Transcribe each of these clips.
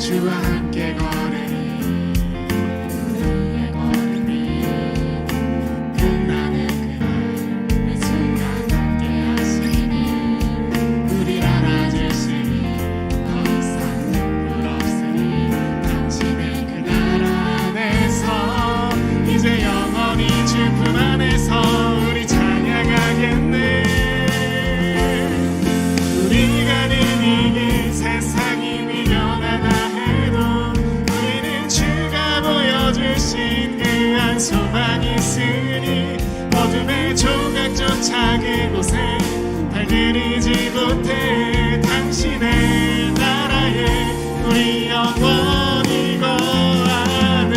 주와 함께 걸으니 우리의 걸음이 끝나는 그날 매 순간 함께 하시니 우리를 안아주시니 더 이상 눈물 없으니 당신의 그날 안에서 이제 영원히 주 품 안에서 우리 찬양하겠네. 우리가 가는 이 길 세상이 미련하다 해도 우리는 주가 보여주신 그 한 소망이 있으니 어둠의 조각조차 그곳에 발들이지 못해 당신의 나라에 우리 영원히 거하네.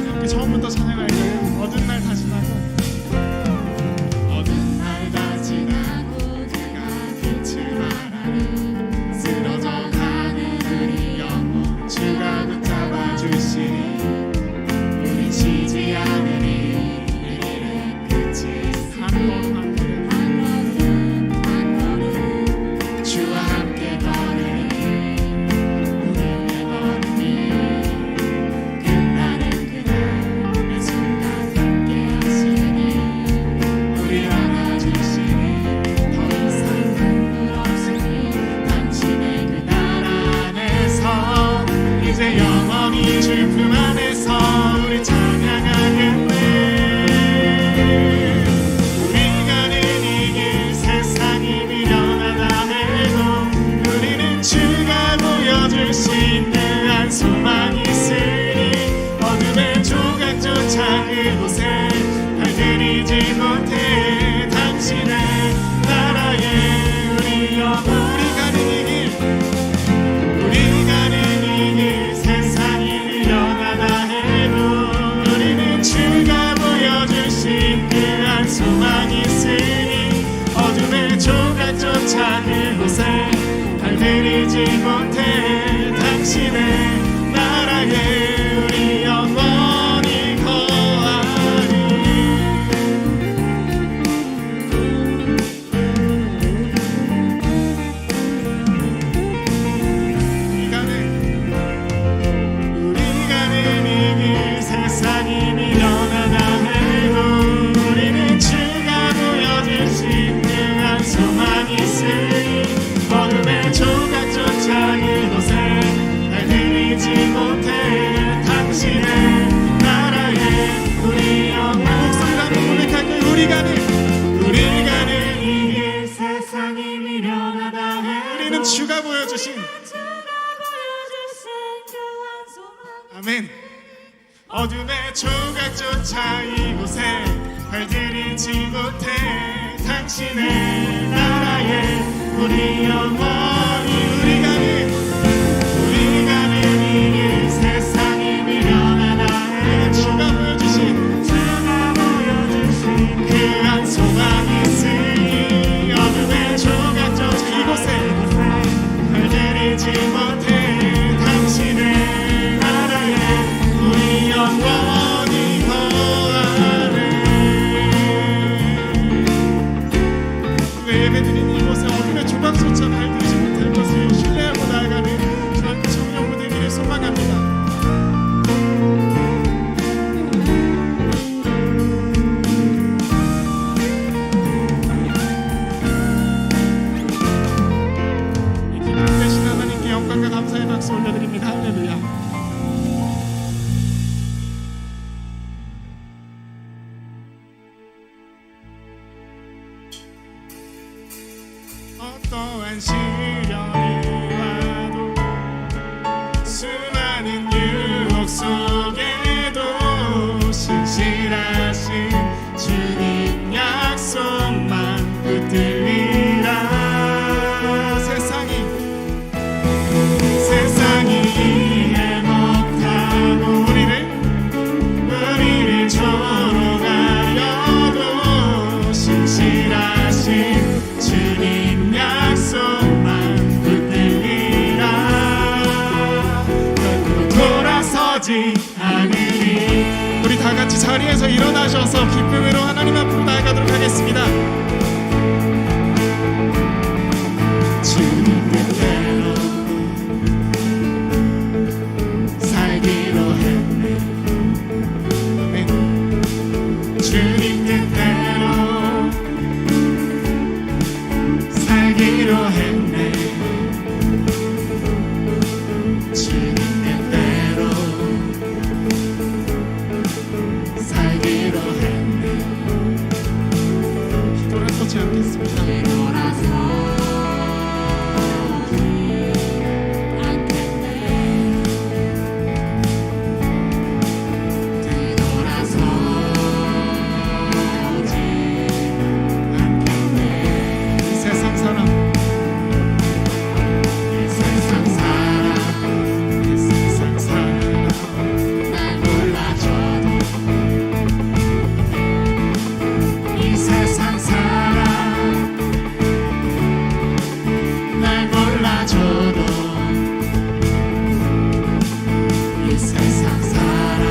함께 처음부터 찬양할까요? 어두운 날 다 지나고 어두운 날 다 지나고 그가 빛을 말하니 쓰러져 가는 우리 영혼 주가 붙잡아 주시니 우리 쉬지 않으니 이 길의 끝이 한 걸음 한 걸음 주와 함께 걸으니 우리의 걸음이 끝나는 그날 매 순간 함께 하시니 우리 안아주시니 더 이상 눈물 없으니 당신의 그날 안에서 이제 영원히 주 품 안에서 우리 찬양하겠네. 우리 가는 이 길 세상이 미련하다 해도 우리는 주가 보여주신 그 한 소망이 있으니 어둠의 조각조차 그곳에 발들이지 못해 당신의 나라에 우리 가는 이 길 우리 가는 이 길 세상이 미련하다 해도 우리는 주가 보여주신 그 한 소망이 있으니 어둠의 조각조차 그곳에 발들이지 못해 당신의 나라에 우리 영원히 거하니. 우리 가는 이 길 세상이 미련하다 해도 우리는 주가 보여주신 그 한 소망이 있으니 어둠의 조각조차 그곳에 발들이지 못해 당신의 나라에 우리 영원 목소리라도 고백할까요? 우리 가는 이 길 세상이 미련하다 해도 우리는 주가 보여주신 아멘. 어둠의 조각조차 이곳에 발들이지 못해 당신의 나라에 우리 영원히 우리 가는 이 길 세상이 미련하다 해도 주가 보여주신 그 한 소망이 있으니 어둠의 조각조차 이곳에 발들이지 못해 당신의 나라에 우리 영원히 거하네. 예배드린 이곳에 어둠의 조각조차 발들이지 못할 것을 신뢰하고 나아가는 전 청년부들 길을 소망합니다. 이 기쁨 되신 하나님께 영광과 감사의 박수 올려드립니다. 할렐루야. 어떠한 시련이 와도 수많은 유혹 속에도 신실하신 주님 약속만 붙들리라. 세상이 이해 못하고 우리를 조롱하여도 신실하신 주님 약속 돌아서지 않겠습니다. 이 세상 사람, 이 세상 사람, 이 세상 사람 날 몰라줘도, 이 세상 사람 날 몰라줘도, 이 세상 사람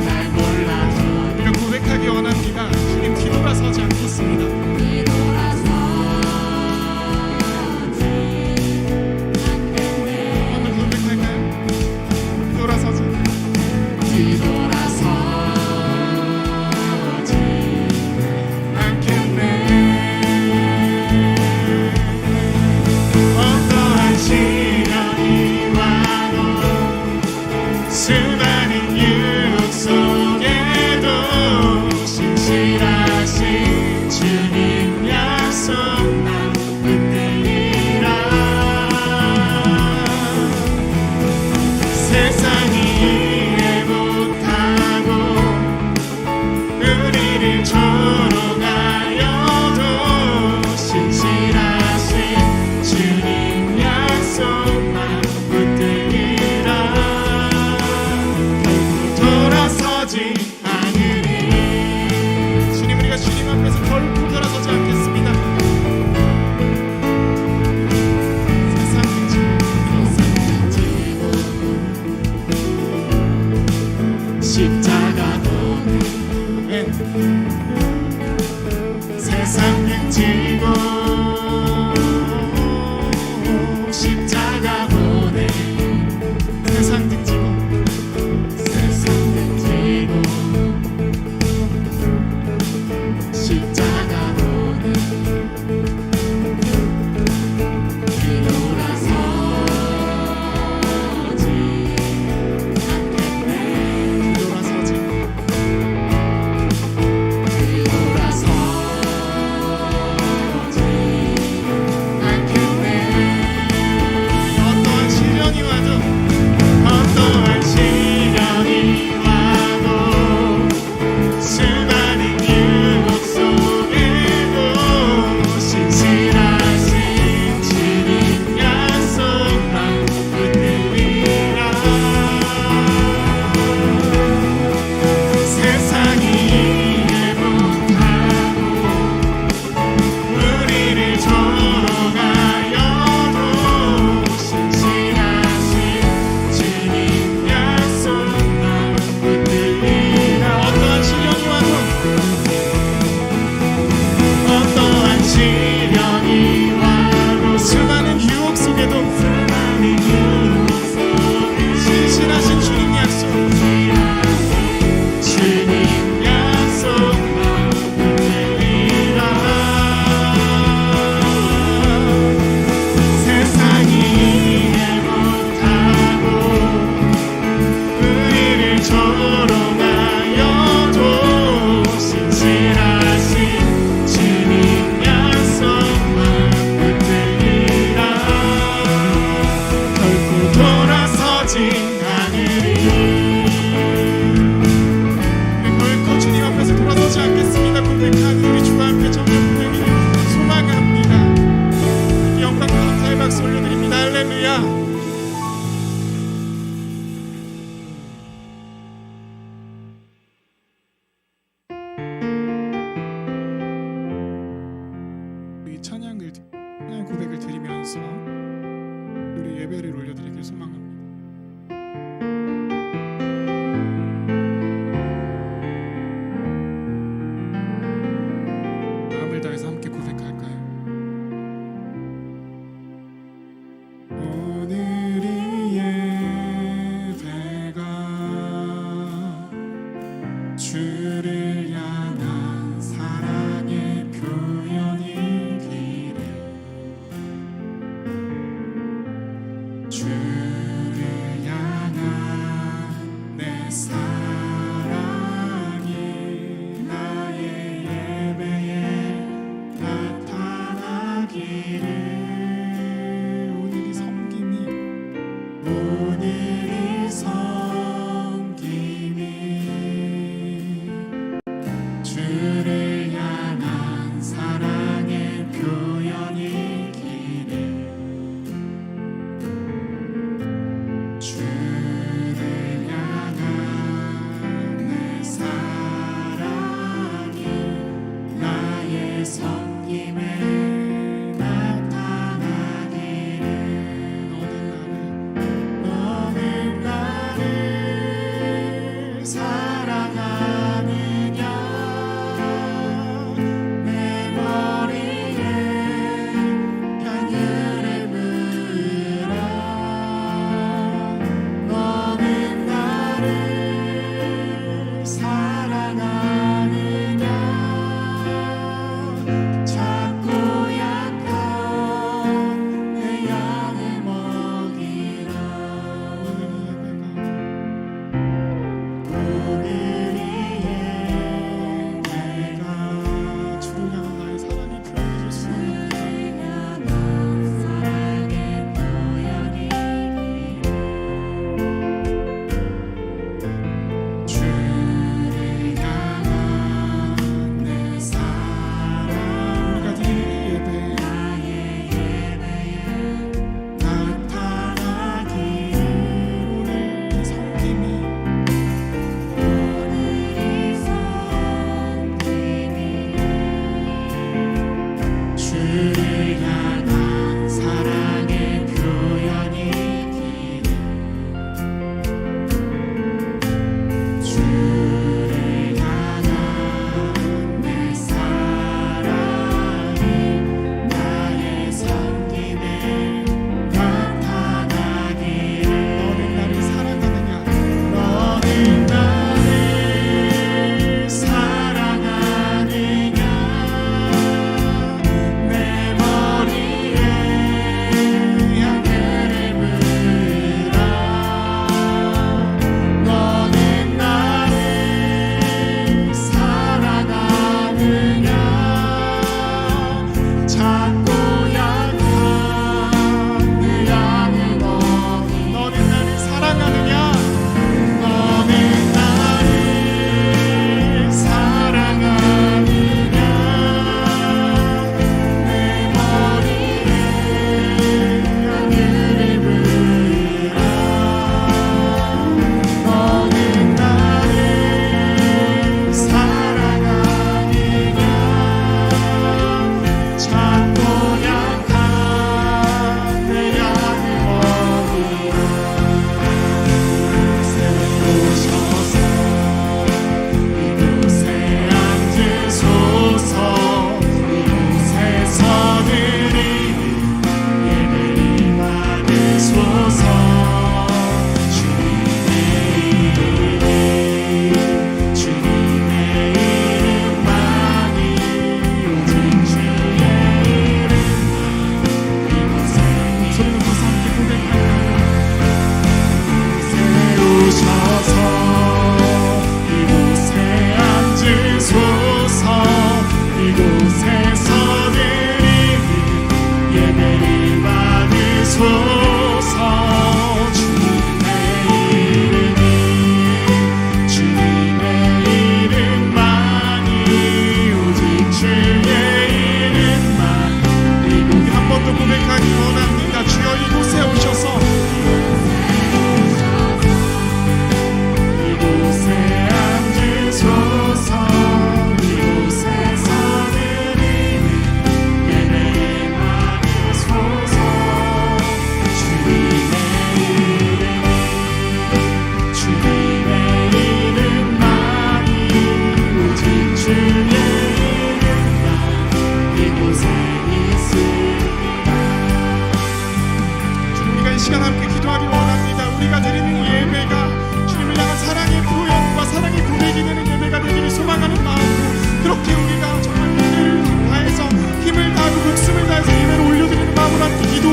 날 몰라줘도 이런 고백하기 원합니다. 주님 뒤돌아서지 않겠습니다. 오늘 고백할까요? 뒤돌아서지 어떠한 시련이 와도 수많은 유혹 속에도 신실하신 주님 약속 난 붙들리라. 세상이 이해 못하고 우리를 조롱하여도 신실하신 주님 약속만 붙들리라. 결코 돌아서지 않으리. 주님, 우리가 주님 앞에서 결코 돌아서지 않겠습니다. 세상 등지고 십자가 보내. 세상 등지고 십자가 보내. 세상 등지고 십자가 보내. 어떠한 시련이 와도, 어떠한 시련이 와도 수많은 유혹 속에도 신실하신 주님 약속만 붙들리라. 세상이 이해 못하고 우리를 조롱하여도 신실하신 주님 약속만 붙들리라. 어떠한 시련이 와도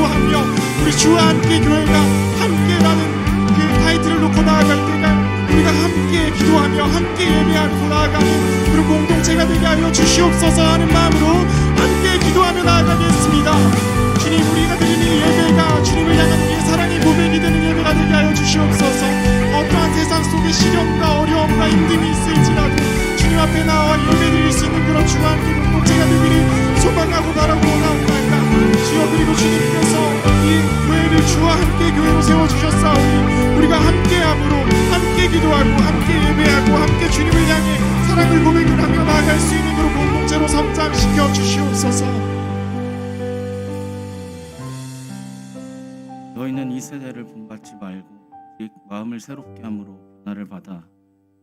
기도하며 우리 주와 함께 교회가 함께라는 그 타이틀을 놓고 나아갈 때가 우리가 함께 기도하며 함께 예배하고 나아가는 그런 공동체가 되게 하여 주시옵소서 하는 마음으로 함께 기도하며 나아가겠습니다. 주님, 우리가 드리는 예배가 주님을 향한 우리의 사랑의 고백이 되는 예배가 되게 하여 주시옵소서. 어떠한 세상 속에 시련과 어려움과 힘듦이 있을지라도 주님 앞에 나와 예배 드릴 수 있는 그런 주와 함께 공동체가 되기를 소망하고 바라고 원하옵나이다. 주여, 그리고 주님께서 이 교회를 주와 함께 교회로 세워주셨사오니 우리가 함께함으로 함께 기도하고 함께 예배하고 함께 주님을 향해 사랑을 고백을 하며 나아갈 수 있는 그런 공동체로 성장시켜 주시옵소서. 너희는 이 세대를 본받지 말고 오직 마음을 새롭게 함으로 변화를 받아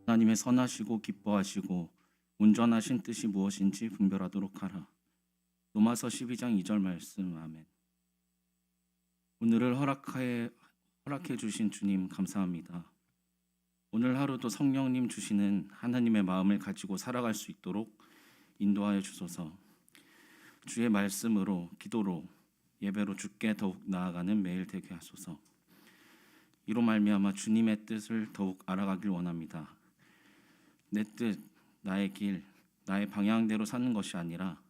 하나님의 선하시고 기뻐하시고 온전하신 뜻이 무엇인지 분별하도록 하라. 로마서 12장 2절 말씀. 아멘. 오늘을 허락해 주신 주님 감사합니다. 오늘 하루도 성령님 주시는 하나님의 마음을 가지고 살아갈 수 있도록 인도하여 주소서. 주의 말씀으로, 기도로, 예배로 주께 더욱 나아가는 매일 되게 하소서. 이로 말미암아 주님의 뜻을 더욱 알아가길 원합니다. 내 뜻, 나의 길, 나의 방향대로 사는 것이 아니라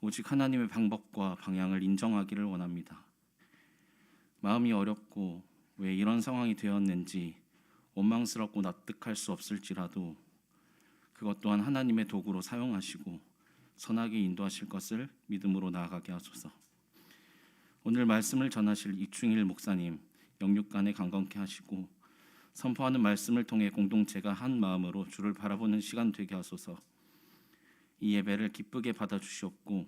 오직 하나님의 방법과 방향을 인정하기를 원합니다. 마음이 어렵고 왜 이런 상황이 되었는지 원망스럽고 납득할 수 없을지라도 그것 또한 하나님의 도구로 사용하시고 선하게 인도하실 것을 믿음으로 나아가게 하소서. 오늘 말씀을 전하실 이충일 목사님 영육간에 강건케 하시고 선포하는 말씀을 통해 공동체가 한 마음으로 주를 바라보는 시간 되게 하소서. 이 예배를 기쁘게 받아주시옵고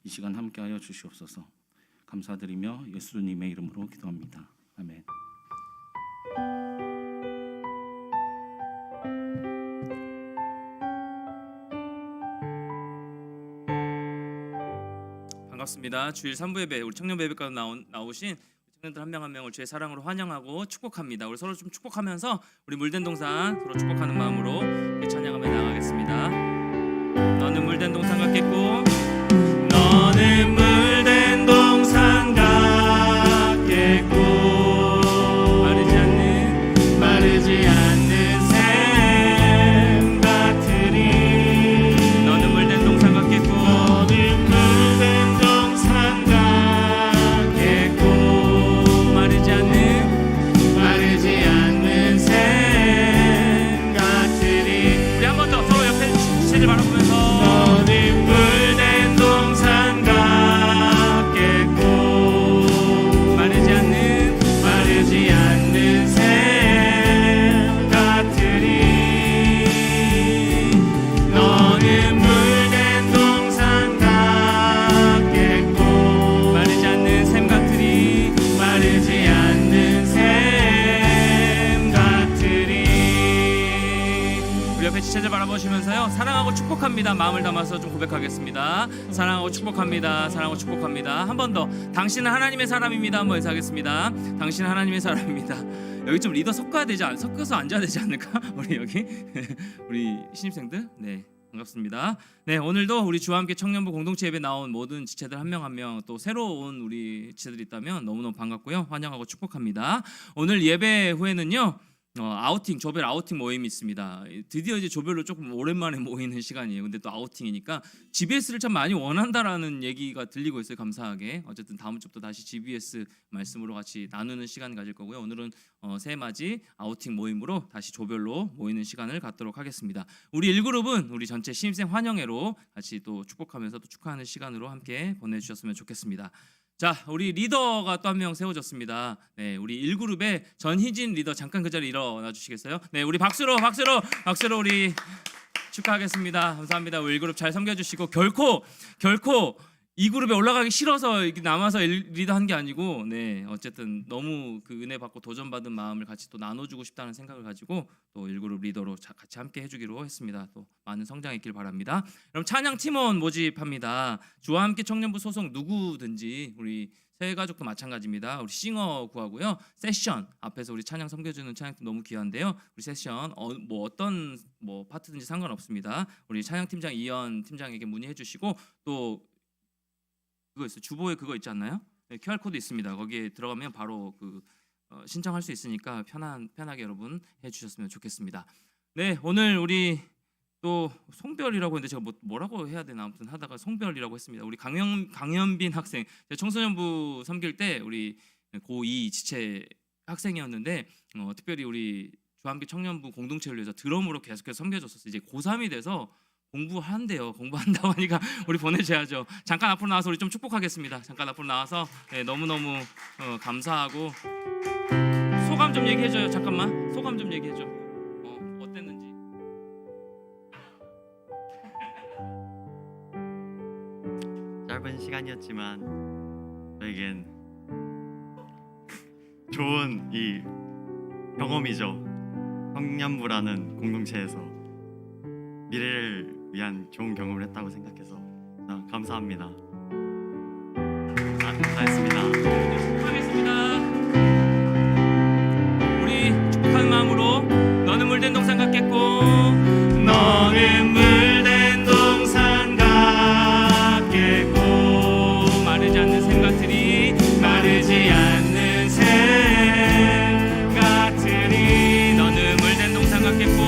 이 시간 함께하여 주시옵소서. 감사드리며 예수님의 이름으로 기도합니다. 아멘. 반갑습니다. 주일 3부 예배 우리 청년 예배가 나오신 청년들 한 명 한 명을 주의 사랑으로 환영하고 축복합니다. 우리 서로 좀 축복하면서 우리 물된 동산 서로 축복하는 마음으로 찬양하며 나가겠습니다. 너는 물된 동산 같겠고 너는 물된 동산 같겠고 마르지 않는 샘 같으리. 너는 물된 동산 같겠고 너는 물된 동산 같겠고 마르지 않는 샘 같으리. 우리 한 번 더 서로 옆에 시체를 바라보면서 너는 물된 동산 같겠고 마르지 않는 샘 같으리. 너는 물된 동산 같겠고 마르지 않는 샘 같으리. 마르지 않는 샘 같으리. 우리 옆에 지체들 바라보시면서요, 사랑하고 축복합니다 마음을 담아서 좀 고백하겠습니다. 사랑하고 축복합니다. 사랑하고 축복합니다. 한 번 더. 당신은 하나님의 사람입니다. 한번 인사하겠습니다. 당신은 하나님의 사람입니다. 여기 좀 리더 섞어서 앉아야 되지 않을까? 우리 여기 우리 신입생들, 네, 반갑습니다. 네, 오늘도 우리 주와 함께 청년부 공동체 예배 나온 모든 지체들 한 명 한 명 또 새로운 우리 지체들이 있다면 너무너무 반갑고요, 환영하고 축복합니다. 오늘 예배 후에는요 조별 아우팅 모임이 있습니다. 드디어 이제 조별로 조금 오랜만에 모이는 시간이에요. 근데 또 아우팅이니까 GBS를 참 많이 원한다라는 얘기가 들리고 있어요. 감사하게. 어쨌든 다음 주부터 다시 GBS 말씀으로 같이 나누는 시간 가질 거고요. 오늘은 새해맞이 아우팅 모임으로 다시 조별로 모이는 시간을 갖도록 하겠습니다. 우리 1그룹은 우리 전체 신입생 환영회로 같이 또 축복하면서 또 축하하는 시간으로 함께 보내주셨으면 좋겠습니다. 자, 우리 리더가 또 한 명 세워졌습니다. 네, 우리 1그룹의 전희진 리더 잠깐 그 자리에 일어나 주시겠어요? 네, 우리 박수로 우리 축하하겠습니다. 감사합니다. 우리 1그룹 잘 섬겨주시고 결코 2그룹에 올라가기 싫어서 이렇게 남아서 리더 한 게 아니고, 네, 어쨌든 너무 그 은혜 받고 도전받은 마음을 같이 또 나눠주고 싶다는 생각을 가지고 또 1그룹 리더로 같이 함께 해주기로 했습니다. 또 많은 성장 있길 바랍니다. 그럼 찬양 팀원 모집합니다. 주와 함께 청년부 소속 누구든지 우리 새 가족도 마찬가지입니다. 우리 싱어 구하고요. 세션 앞에서 우리 찬양 섬겨주는 찬양팀 너무 귀한데요. 우리 세션 어떤 파트든지 상관없습니다. 우리 찬양팀장 이현 팀장에게 문의해 주시고 또 그거 있어요. 주보에 그거 있지 않나요? QR코드 있습니다. 거기에 들어가면 바로 신청할 수 있으니까 편하게 여러분 해주셨으면 좋겠습니다. 네, 오늘 우리 또 송별이라고 했는데 제가 뭐라고 해야 되나 아무튼 하다가 송별이라고 했습니다. 우리 강현빈 학생, 제가 청소년부 섬길 때 우리 고2 지체 학생이었는데 특별히 우리 주한기 청년부 공동체를 위해서 드럼으로 계속해서 섬겨줬었어요. 이제 고3이 돼서 공부한대요. 공부한다고 하니까 우리 보내줘야죠. 잠깐 앞으로 나와서 우리 좀 축복하겠습니다. 잠깐 앞으로 나와서 너무너무 감사하고 소감 좀 얘기해줘요. 잠깐만 소감 좀 얘기해줘. 어땠는지. 짧은 시간이었지만 저에겐 좋은 이 경험이죠. 청년부라는 공동체에서 미래를 위한 좋은 경험을 했다고 생각해서 감사합니다. 감사했습니다. 축복하겠습니다. 우리 축복하는 마음으로 너는 물된 동산 같겠고 너는 물된 동산 같겠고 마르지 않는 샘 같으리 마르지 않는 샘 같으리 너는 물된 동산 같겠고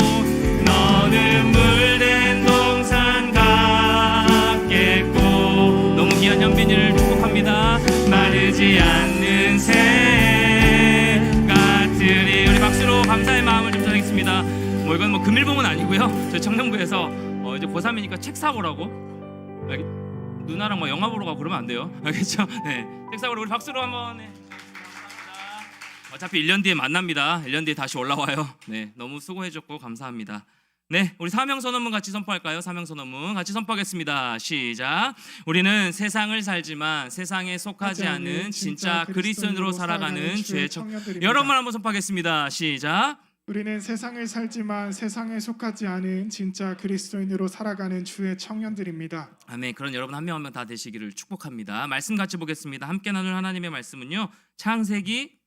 너는 물된 동산 같겠고 너무 귀한 현빈이를 축복합니다. 마르지 않는 샘 같으리. 우리 박수로 감사의 마음을 좀 전하겠습니다. 이건 금일봉은 아니고요. 저희 청년부에서 이제 고3이니까 책 사오라고 누나랑 영화 보러 가고 그러면 안 돼요. 알겠죠? 네, 책 사오라고 우리 박수로 한번. 네. 감사합니다. 어차피 1년 뒤에 만납니다. 1년 뒤에 다시 올라와요. 네, 너무 수고해줬고 감사합니다. 네, 우리 사명선언문 같이 선포할까요? 사명선언문 같이 선포하겠습니다. 시작. 우리는 세상을 살지만 세상에 속하지 않는 진짜 그리스도인으로 살아가는 주의 청년들입니다. 여러분 한번 선포하겠습니다. 시작. 우리는 세상을 살지만 세상에 속하지 않은 진짜 그리스도인으로 살아가는 주의 청년들입니다. 아멘. 그런 여러분 한 명 한 명 다 되시기를 축복합니다. 말씀 같이 보겠습니다. 함께 나눌 하나님의 말씀은요, 창세기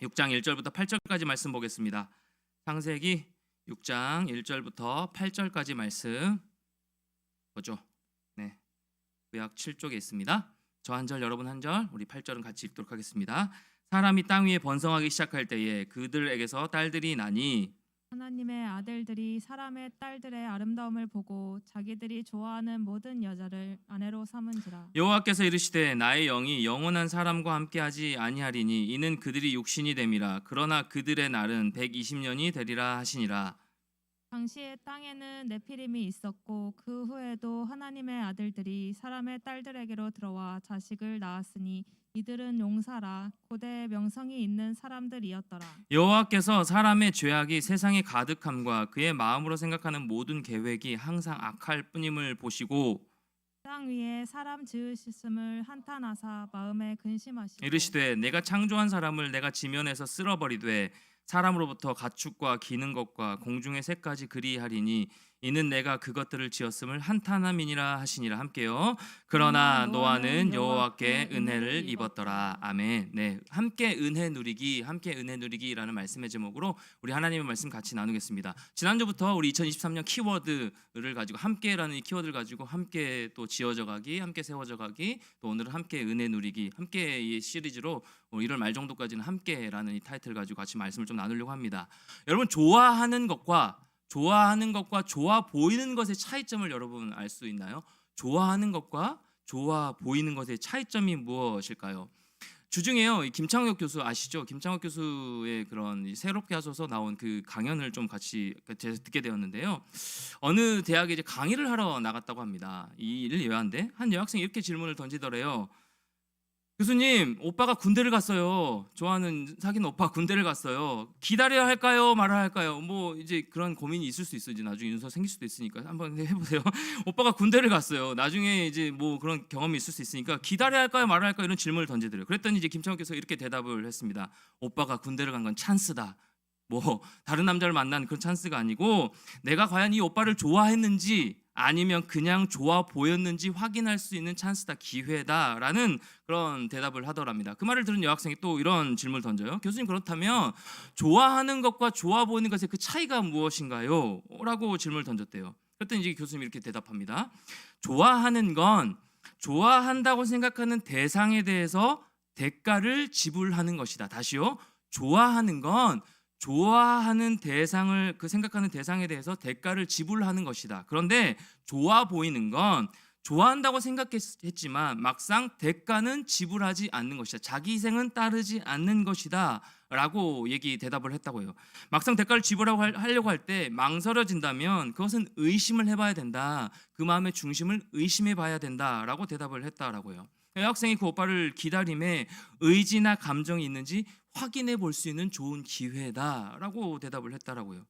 6장 1절부터 8절까지 말씀 보겠습니다. 창세기 6장 1절부터 8절까지 말씀 보죠. 네, 구약 7쪽에 있습니다. 저 한 절 여러분 한 절, 우리 8절은 같이 읽도록 하겠습니다. 사람이 땅 위에 번성하기 시작할 때에 그들에게서 딸들이 나니 하나님의 아들들이 사람의 딸들의 아름다움을 보고 자기들이 좋아하는 모든 여자를 아내로 삼은지라. 여호와께서 이르시되 나의 영이 영원한 사람과 함께하지 아니하리니 이는 그들이 육신이 됨이라. 그러나 그들의 날은 120년이 되리라 하시니라. 당시에 땅에는 네피림이 있었고 그 후에도 하나님의 아들들이 사람의 딸들에게로 들어와 자식을 낳았으니 이들은 용사라 고대 명성이 있는 사람들이었더라. 여호와께서 사람의 죄악이 세상에 가득함과 그의 마음으로 생각하는 모든 계획이 항상 악할 뿐임을 보시고 땅 위에 사람 지으셨음을 한탄하사 마음에 근심하시고 이르시되 내가 창조한 사람을 내가 지면에서 쓸어버리되 사람으로부터 가축과 기는 것과 공중의 새까지 그리하리니 이는 내가 그것들을 지었음을 한탄함이니라 하시니라. 함께요. 그러나 노아는 여호와께 은혜를 입었더라. 아멘. 네, 함께 은혜 누리기라는 말씀의 제목으로 우리 하나님의 말씀 같이 나누겠습니다. 지난주부터 우리 2023년 키워드를 가지고 함께라는 이 키워드를 가지고 함께 또 지어져 가기, 함께 세워져 가기, 또 오늘은 함께 은혜 누리기, 함께 이 시리즈로 1월 말 정도까지는 함께라는 이 타이틀을 가지고 같이 말씀을 좀 나누려고 합니다. 여러분, 좋아하는 것과 좋아 보이는 것의 차이점을 여러분 알 수 있나요? 좋아하는 것과 좋아 보이는 것의 차이점이 무엇일까요? 주중에요, 김창욱 교수 아시죠? 김창욱 교수의 그런 새롭게 하셔서 나온 그 강연을 좀 같이 듣게 되었는데요. 어느 대학에 이제 강의를 하러 나갔다고 합니다. 이 일을 예외한데 한 여학생이 이렇게 질문을 던지더래요. 교수님, 오빠가 군대를 갔어요. 좋아하는 사귀는 오빠가 군대를 갔어요. 기다려야 할까요? 말아야 할까요? 뭐 이제 그런 고민이 있을 수 있어요. 이제 나중에 윤서 생길 수도 있으니까 한번 해보세요. 오빠가 군대를 갔어요. 나중에 이제 뭐 그런 경험이 있을 수 있으니까 기다려야 할까요? 말아야 할까요? 이런 질문을 던지더래요. 그랬더니 이제 김창욱께서 이렇게 대답을 했습니다. 오빠가 군대를 간 건 찬스다. 뭐 다른 남자를 만난 그런 찬스가 아니고 내가 과연 이 오빠를 좋아했는지 아니면 그냥 좋아 보였는지 확인할 수 있는 찬스다, 기회다라는 그런 대답을 하더랍니다. 그 말을 들은 여학생이 또 이런 질문을 던져요. 교수님, 그렇다면 좋아하는 것과 좋아 보이는 것의 그 차이가 무엇인가요? 라고 질문을 던졌대요. 그랬더니 이제 교수님이 이렇게 대답합니다. 좋아하는 건 좋아한다고 생각하는 대상에 대해서 대가를 지불하는 것이다. 다시요. 좋아하는 건 좋아하는 대상을 그 생각하는 대상에 대해서 대가를 지불하는 것이다. 그런데 좋아 보이는 건 좋아한다고 생각했지만 막상 대가는 지불하지 않는 것이다. 자기 희생은 따르지 않는 것이다. 라고 대답을 했다고요. 막상 대가를 지불하려고 할 때 망설여진다면 그것은 의심을 해봐야 된다. 그 마음의 중심을 의심해 봐야 된다라고 대답을 했다라고요. 여학생이 그 오빠를 기다림에 의지나 감정이 있는지 확인해 볼 수 있는 좋은 기회다라고 대답을 했다라고요.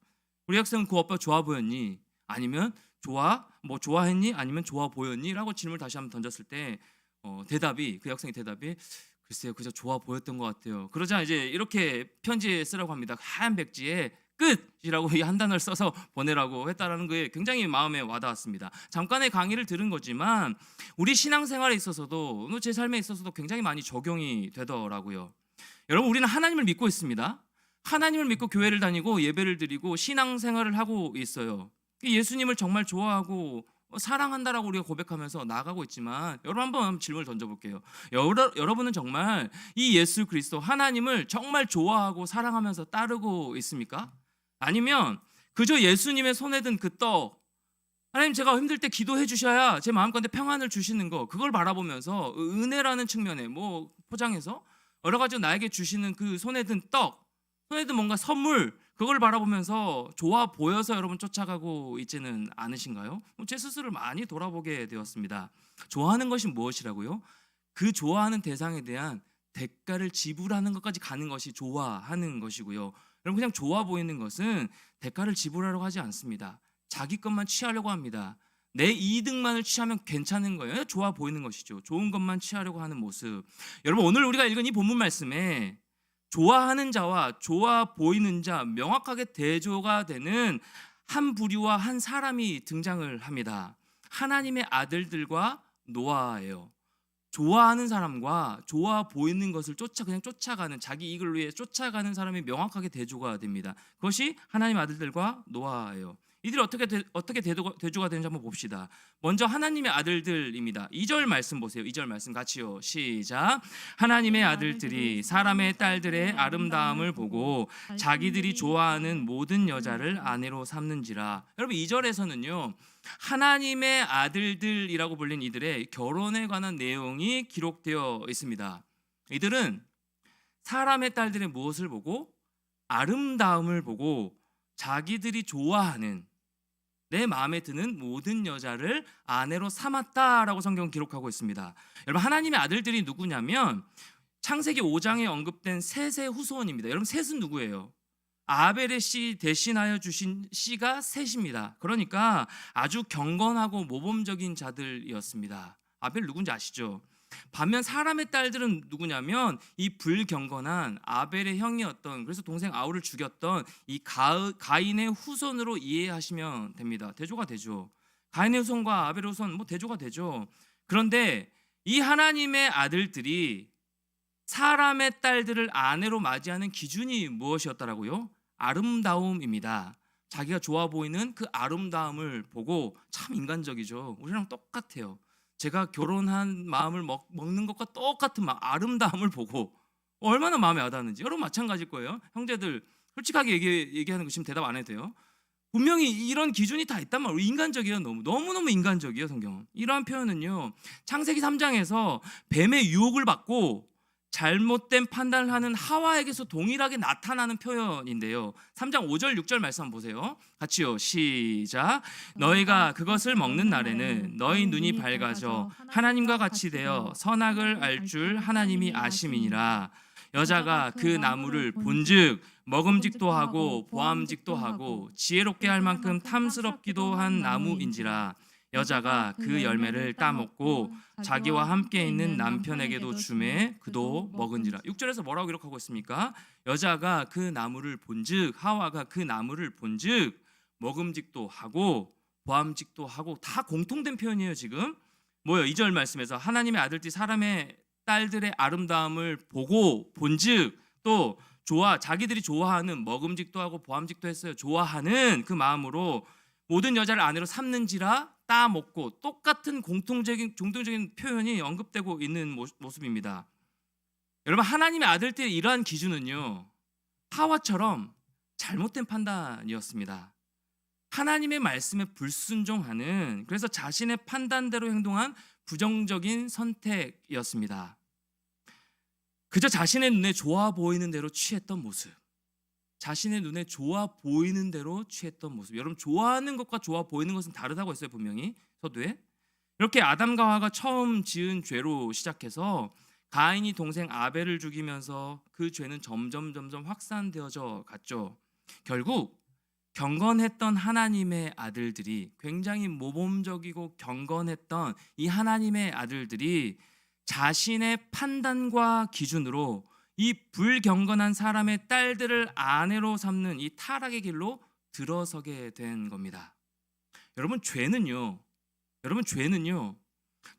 우리 학생은 그 오빠 좋아 보였니? 아니면 좋아했니? 아니면 좋아 보였니? 라고 질문을 다시 한번 던졌을 때 그 학생의 대답이 글쎄요, 그저 좋아 보였던 것 같아요. 그러자 이제 이렇게 편지에 쓰라고 합니다. 하얀 백지에 끝이라고 이 한 단어를 써서 보내라고 했다라는 게 굉장히 마음에 와닿았습니다. 잠깐의 강의를 들은 거지만 우리 신앙생활에 있어서도 제 삶에 있어서도 굉장히 많이 적용이 되더라고요. 여러분, 우리는 하나님을 믿고 있습니다. 하나님을 믿고 교회를 다니고 예배를 드리고 신앙생활을 하고 있어요. 예수님을 정말 좋아하고 사랑한다라고 우리가 고백하면서 나아가고 있지만 여러분, 한번 질문을 던져볼게요. 여러분은 정말 이 예수 그리스도 하나님을 정말 좋아하고 사랑하면서 따르고 있습니까? 아니면 그저 예수님의 손에 든 그 떡, 하나님 제가 힘들 때 기도해 주셔야 제 마음 가운데 평안을 주시는 거, 그걸 바라보면서 은혜라는 측면에 포장해서 여러 가지 나에게 주시는 그 손에 든 떡, 손에 든 뭔가 선물, 그걸 바라보면서 좋아 보여서 여러분 쫓아가고 있지는 않으신가요? 제 스스로를 많이 돌아보게 되었습니다. 좋아하는 것이 무엇이라고요? 그 좋아하는 대상에 대한 대가를 지불하는 것까지 가는 것이 좋아하는 것이고요. 여러분, 그냥 좋아 보이는 것은 대가를 지불하려고 하지 않습니다. 자기 것만 취하려고 합니다. 내 이득만을 취하면 괜찮은 거예요. 좋아 보이는 것이죠. 좋은 것만 취하려고 하는 모습. 여러분, 오늘 우리가 읽은 이 본문 말씀에 좋아하는 자와 좋아 보이는 자, 명확하게 대조가 되는 한 부류와 한 사람이 등장을 합니다. 하나님의 아들들과 노아예요. 좋아하는 사람과 좋아 보이는 것을 그냥 쫓아가는, 자기 이익을 위해 쫓아가는 사람이 명확하게 대조가 됩니다. 그것이 하나님의 아들들과 노아예요. 이들이 어떻게 대조가 되는지 한번 봅시다. 먼저 하나님의 아들들입니다. 2절 말씀 보세요. 2절 말씀 같이요. 시작. 하나님의 아들들이 사람의 딸들의 아름다움을 보고 자기들이 좋아하는 모든 여자를 아내로 삼는지라. 여러분, 2절에서는요, 하나님의 아들들이라고 불린 이들의 결혼에 관한 내용이 기록되어 있습니다. 이들은 사람의 딸들의 무엇을 보고? 아름다움을 보고 자기들이 좋아하는, 내 마음에 드는 모든 여자를 아내로 삼았다라고 성경은 기록하고 있습니다. 여러분, 하나님의 아들들이 누구냐면 창세기 5장에 언급된 셋의 후손입니다. 여러분, 셋은 누구예요? 아벨의 씨 대신하여 주신 씨가 셋입니다. 그러니까 아주 경건하고 모범적인 자들이었습니다. 아벨 누군지 아시죠? 반면 사람의 딸들은 누구냐면 이 불경건한 아벨의 형이었던, 그래서 동생 아울을 죽였던 이 가인의 후손으로 이해하시면 됩니다. 대조가 되죠. 가인의 후손과 아벨의 후손 대조가 되죠. 그런데 이 하나님의 아들들이 사람의 딸들을 아내로 맞이하는 기준이 무엇이었더라고요? 아름다움입니다. 자기가 좋아 보이는 그 아름다움을 보고, 참 인간적이죠. 우리랑 똑같아요. 제가 결혼한 마음을 먹는 것과 똑같은 아름다움을 보고 얼마나 마음에 와닿는지. 여러분 마찬가지일 거예요. 형제들 솔직하게 얘기하는 거 지금 대답 안 해도 돼요. 분명히 이런 기준이 다 있단 말이에요. 인간적이에요. 너무너무 인간적이에요, 성경은. 이러한 표현은요, 창세기 3장에서 뱀의 유혹을 받고 잘못된 판단을 하는 하와에게서 동일하게 나타나는 표현인데요. 3장 5절 6절 말씀 한번 보세요. 같이요. 시작. 너희가 그것을 먹는 날에는 너희 눈이 밝아져 하나님과 같이 되어 선악을 알 줄 하나님이 아심이니라. 여자가 그 나무를 본즉 먹음직도 하고 보암직도 하고 지혜롭게 할 만큼 탐스럽기도 한 나무인지라. 여자가 그 열매를 따먹고 자기와 함께 있는 남편에게도 주매 그도 먹은지라. 6절에서 뭐라고 기록하고 있습니까? 여자가 그 나무를 본즉, 하와가 그 나무를 본즉 먹음직도 하고 보암직도 하고, 다 공통된 표현이에요. 지금 뭐예요? 2절 말씀에서 하나님의 아들들이 사람의 딸들의 아름다움을 보고 본즉, 또 자기들이 좋아하는, 먹음직도 하고 보암직도 했어요. 좋아하는 그 마음으로 모든 여자를 아내로 삼는지라. 따먹고, 똑같은 공통적인 표현이 언급되고 있는 모습입니다. 여러분, 하나님의 아들들의 이러한 기준은요, 하와처럼 잘못된 판단이었습니다. 하나님의 말씀에 불순종하는, 그래서 자신의 판단대로 행동한 부정적인 선택이었습니다. 그저 자신의 눈에 좋아 보이는 대로 취했던 모습, 자신의 눈에 좋아 보이는 대로 취했던 모습. 여러분, 좋아하는 것과 좋아 보이는 것은 다르다고 했어요, 분명히 서두에. 이렇게 아담과 하와가 처음 지은 죄로 시작해서 가인이 동생 아벨을 죽이면서 그 죄는 점점 확산되어져 갔죠. 결국 경건했던 하나님의 아들들이, 굉장히 모범적이고 경건했던 이 하나님의 아들들이 자신의 판단과 기준으로 이 불경건한 사람의 딸들을 아내로 삼는 이 타락의 길로 들어서게 된 겁니다. 여러분, 죄는요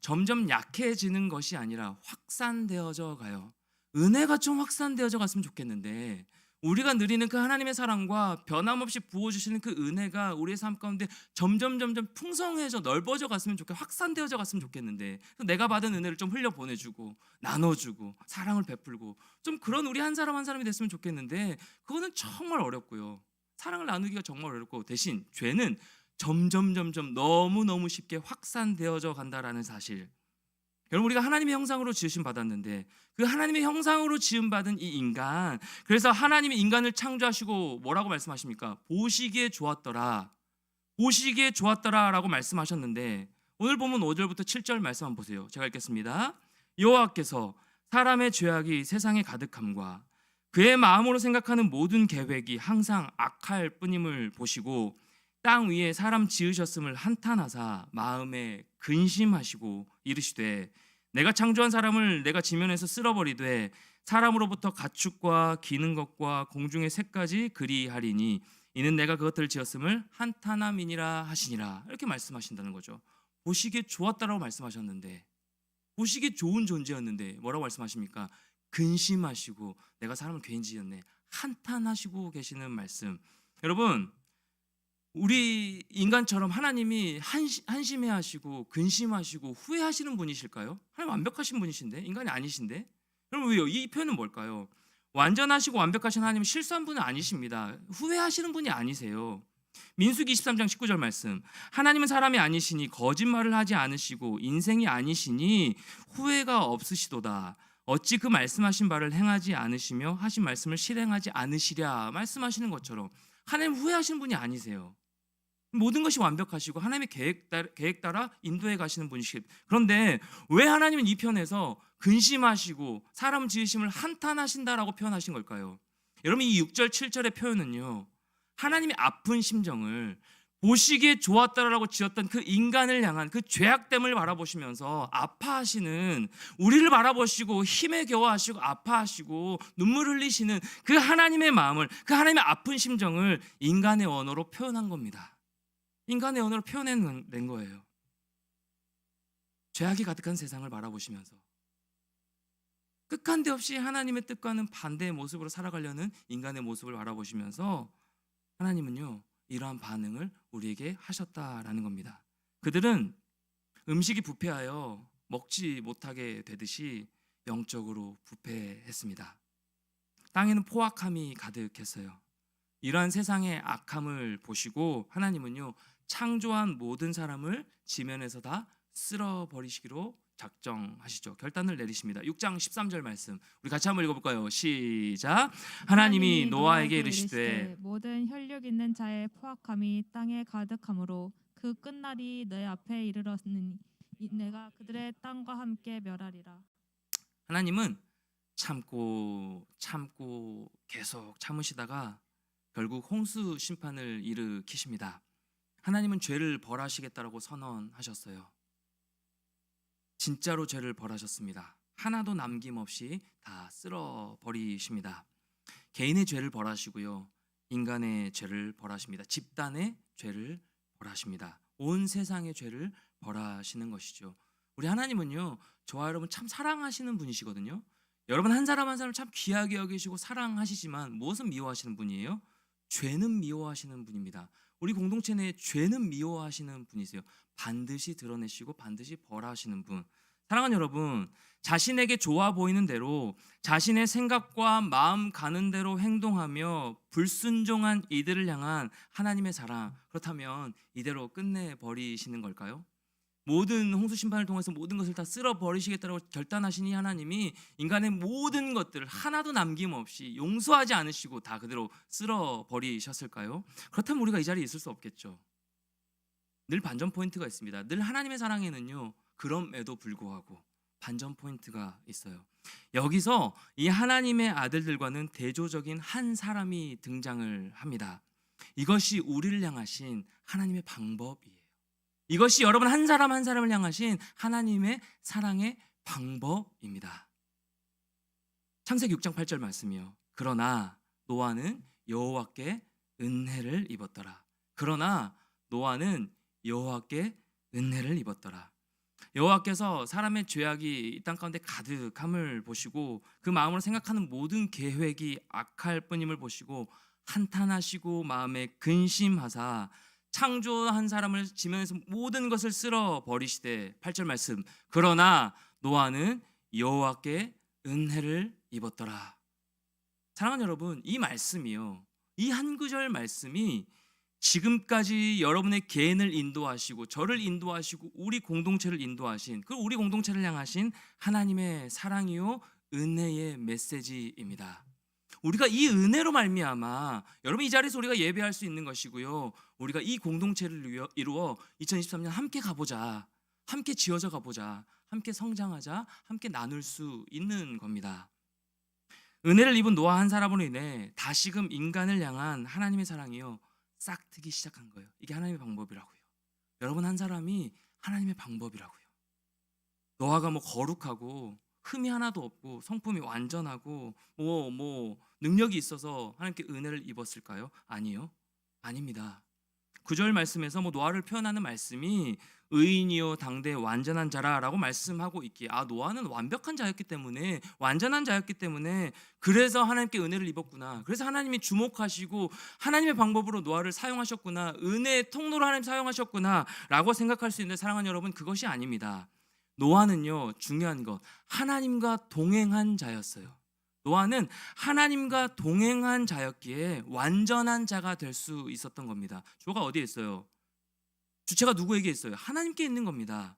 점점 약해지는 것이 아니라 확산되어져 가요. 은혜가 좀 확산되어져 갔으면 좋겠는데, 우리가 누리는 그 하나님의 사랑과 변함없이 부어주시는 그 은혜가 우리의 삶 가운데 점점 풍성해져 넓어져 갔으면 좋겠고, 확산되어져 갔으면 좋겠는데, 내가 받은 은혜를 좀 흘려 보내주고 나눠주고 사랑을 베풀고 좀 그런 우리 한 사람 한 사람이 됐으면 좋겠는데, 그거는 정말 어렵고요. 사랑을 나누기가 정말 어렵고, 대신 죄는 점점 너무 쉽게 확산되어져 간다라는 사실. 여러분, 우리가 하나님의 형상으로 지으심 받았는데, 그 하나님의 형상으로 지음 받은 이 인간, 그래서 하나님이 인간을 창조하시고 뭐라고 말씀하십니까? 보시기에 좋았더라 라고 말씀하셨는데, 오늘 보면 5절부터 7절 말씀 한번 보세요. 제가 읽겠습니다. 여호와께서 사람의 죄악이 세상에 가득함과 그의 마음으로 생각하는 모든 계획이 항상 악할 뿐임을 보시고 땅 위에 사람 지으셨음을 한탄하사 마음에 근심하시고 이르시되, 내가 창조한 사람을 내가 지면에서 쓸어버리되 사람으로부터 가축과 기는 것과 공중의 새까지 그리하리니 이는 내가 그것들을 지었음을 한탄함이니라 하시니라. 이렇게 말씀하신다는 거죠. 보시기에 좋았다라고 말씀하셨는데, 보시기에 좋은 존재였는데 뭐라고 말씀하십니까? 근심하시고 내가 사람을 괜히 지었네, 한탄하시고 계시는 말씀. 여러분, 우리 인간처럼 하나님이 한심해하시고 근심하시고 후회하시는 분이실까요? 하나님 완벽하신 분이신데 인간이 아니신데? 그럼 왜요? 이 표현은 뭘까요? 완전하시고 완벽하신 하나님은 실수한 분은 아니십니다. 후회하시는 분이 아니세요. 민수기 23장 19절 말씀, 하나님은 사람이 아니시니 거짓말을 하지 않으시고 인생이 아니시니 후회가 없으시도다. 어찌 그 말씀하신 바를 행하지 않으시며 하신 말씀을 실행하지 않으시랴. 말씀하시는 것처럼 하나님 후회하시는 분이 아니세요. 모든 것이 완벽하시고 하나님의 계획 따라 인도해 가시는 분이시기. 그런데 왜 하나님은 이 편에서 근심하시고 사람 지으심을 한탄하신다라고 표현하신 걸까요? 여러분, 이 6절 7절의 표현은요, 하나님의 아픈 심정을, 보시기에 좋았다라고 지었던 그 인간을 향한 그 죄악됨을 바라보시면서 아파하시는, 우리를 바라보시고 힘에 겨워하시고 아파하시고 눈물 흘리시는 그 하나님의 마음을, 그 하나님의 아픈 심정을 인간의 언어로 표현한 겁니다. 인간의 언어로 표현해낸 거예요. 죄악이 가득한 세상을 바라보시면서 끝간데 없이 하나님의 뜻과는 반대의 모습으로 살아가려는 인간의 모습을 바라보시면서 하나님은요, 이러한 반응을 우리에게 하셨다라는 겁니다. 그들은 음식이 부패하여 먹지 못하게 되듯이 영적으로 부패했습니다. 땅에는 포악함이 가득했어요. 이러한 세상의 악함을 보시고 하나님은요, 창조한 모든 사람을 지면에서 다 쓸어버리시기로 작정하시죠. 결단을 내리십니다. 6장 13절 말씀 우리 같이 한번 읽어볼까요? 시작. 하나님이 노아에게 이르시되 모든 혈육 있는 자의 포악함이 땅에 가득함으로 그 끝날이 내 앞에 이르렀으니 내가 그들의 땅과 함께 멸하리라. 하나님은 참고 계속 참으시다가 결국 홍수 심판을 일으키십니다. 하나님은 죄를 벌하시겠다라고 선언하셨어요. 진짜로 죄를 벌하셨습니다. 하나도 남김없이 다 쓸어버리십니다. 개인의 죄를 벌하시고요, 인간의 죄를 벌하십니다. 집단의 죄를 벌하십니다. 온 세상의 죄를 벌하시는 것이죠. 우리 하나님은요, 저와 여러분 참 사랑하시는 분이시거든요. 여러분 한 사람 한 사람 참 귀하게 여기시고 사랑하시지만 무엇은 미워하시는 분이에요? 죄는 미워하시는 분입니다. 우리 공동체 내에 죄는 미워하시는 분이세요. 반드시 드러내시고 반드시 벌하시는 분. 사랑하는 여러분, 자신에게 좋아 보이는 대로 자신의 생각과 마음 가는 대로 행동하며 불순종한 이들을 향한 하나님의 사랑, 그렇다면 이대로 끝내버리시는 걸까요? 모든 홍수 심판을 통해서 모든 것을 다 쓸어버리시겠다고 결단하신 이 하나님이 인간의 모든 것들을 하나도 남김없이 용서하지 않으시고 다 그대로 쓸어버리셨을까요? 그렇다면 우리가 이 자리에 있을 수 없겠죠. 늘 반전 포인트가 있습니다. 늘 하나님의 사랑에는요, 그럼에도 불구하고 반전 포인트가 있어요. 여기서 이 하나님의 아들들과는 대조적인 한 사람이 등장을 합니다. 이것이 우리를 향하신 하나님의 방법이에요. 이것이 여러분 한 사람 한 사람을 향하신 하나님의 사랑의 방법입니다. 창세기 6장 8절 말씀이요. 그러나 노아는 여호와께 은혜를 입었더라. 그러나 노아는 여호와께 은혜를 입었더라. 여호와께서 사람의 죄악이 이 땅 가운데 가득함을 보시고 그 마음으로 생각하는 모든 계획이 악할 뿐임을 보시고 한탄하시고 마음에 근심하사 창조한 사람을 지면에서 모든 것을 쓸어 버리시되 8절 말씀 그러나 노아는 여호와께 은혜를 입었더라. 사랑하는 여러분, 이 말씀이요, 이 한 구절 말씀이 지금까지 여러분의 개인을 인도하시고 저를 인도하시고 우리 공동체를 인도하신 그 우리 공동체를 향하신 하나님의 사랑이요 은혜의 메시지입니다. 우리가 이 은혜로 말미암아 여러분 이 자리에서 우리가 예배할 수 있는 것이고요, 우리가 이 공동체를 이루어 2023년 함께 가보자, 함께 지어져 가보자, 함께 성장하자, 함께 나눌 수 있는 겁니다. 은혜를 입은 노아 한 사람으로 인해 다시금 인간을 향한 하나님의 사랑이요 싹트기 시작한 거예요. 이게 하나님의 방법이라고요. 여러분 한 사람이 하나님의 방법이라고요. 노아가 뭐 거룩하고 흠이 하나도 없고 성품이 완전하고 뭐 능력이 있어서 하나님께 은혜를 입었을까요? 아니요. 아닙니다. 9절 말씀에서 노아를 표현하는 말씀이 의인이요 당대 완전한 자라라고 말씀하고 있기에 노아는 완벽한 자였기 때문에 완전한 자였기 때문에 그래서 하나님께 은혜를 입었구나, 그래서 하나님이 주목하시고 하나님의 방법으로 노아를 사용하셨구나, 은혜의 통로로 하나님 사용하셨구나 라고 생각할 수 있는데 사랑하는 여러분, 그것이 아닙니다. 노아는요 중요한 것 하나님과 동행한 자였어요. 노아는 하나님과 동행한 자였기에 완전한 자가 될 수 있었던 겁니다. 주어가 어디에 있어요? 주체가 누구에게 있어요? 하나님께 있는 겁니다.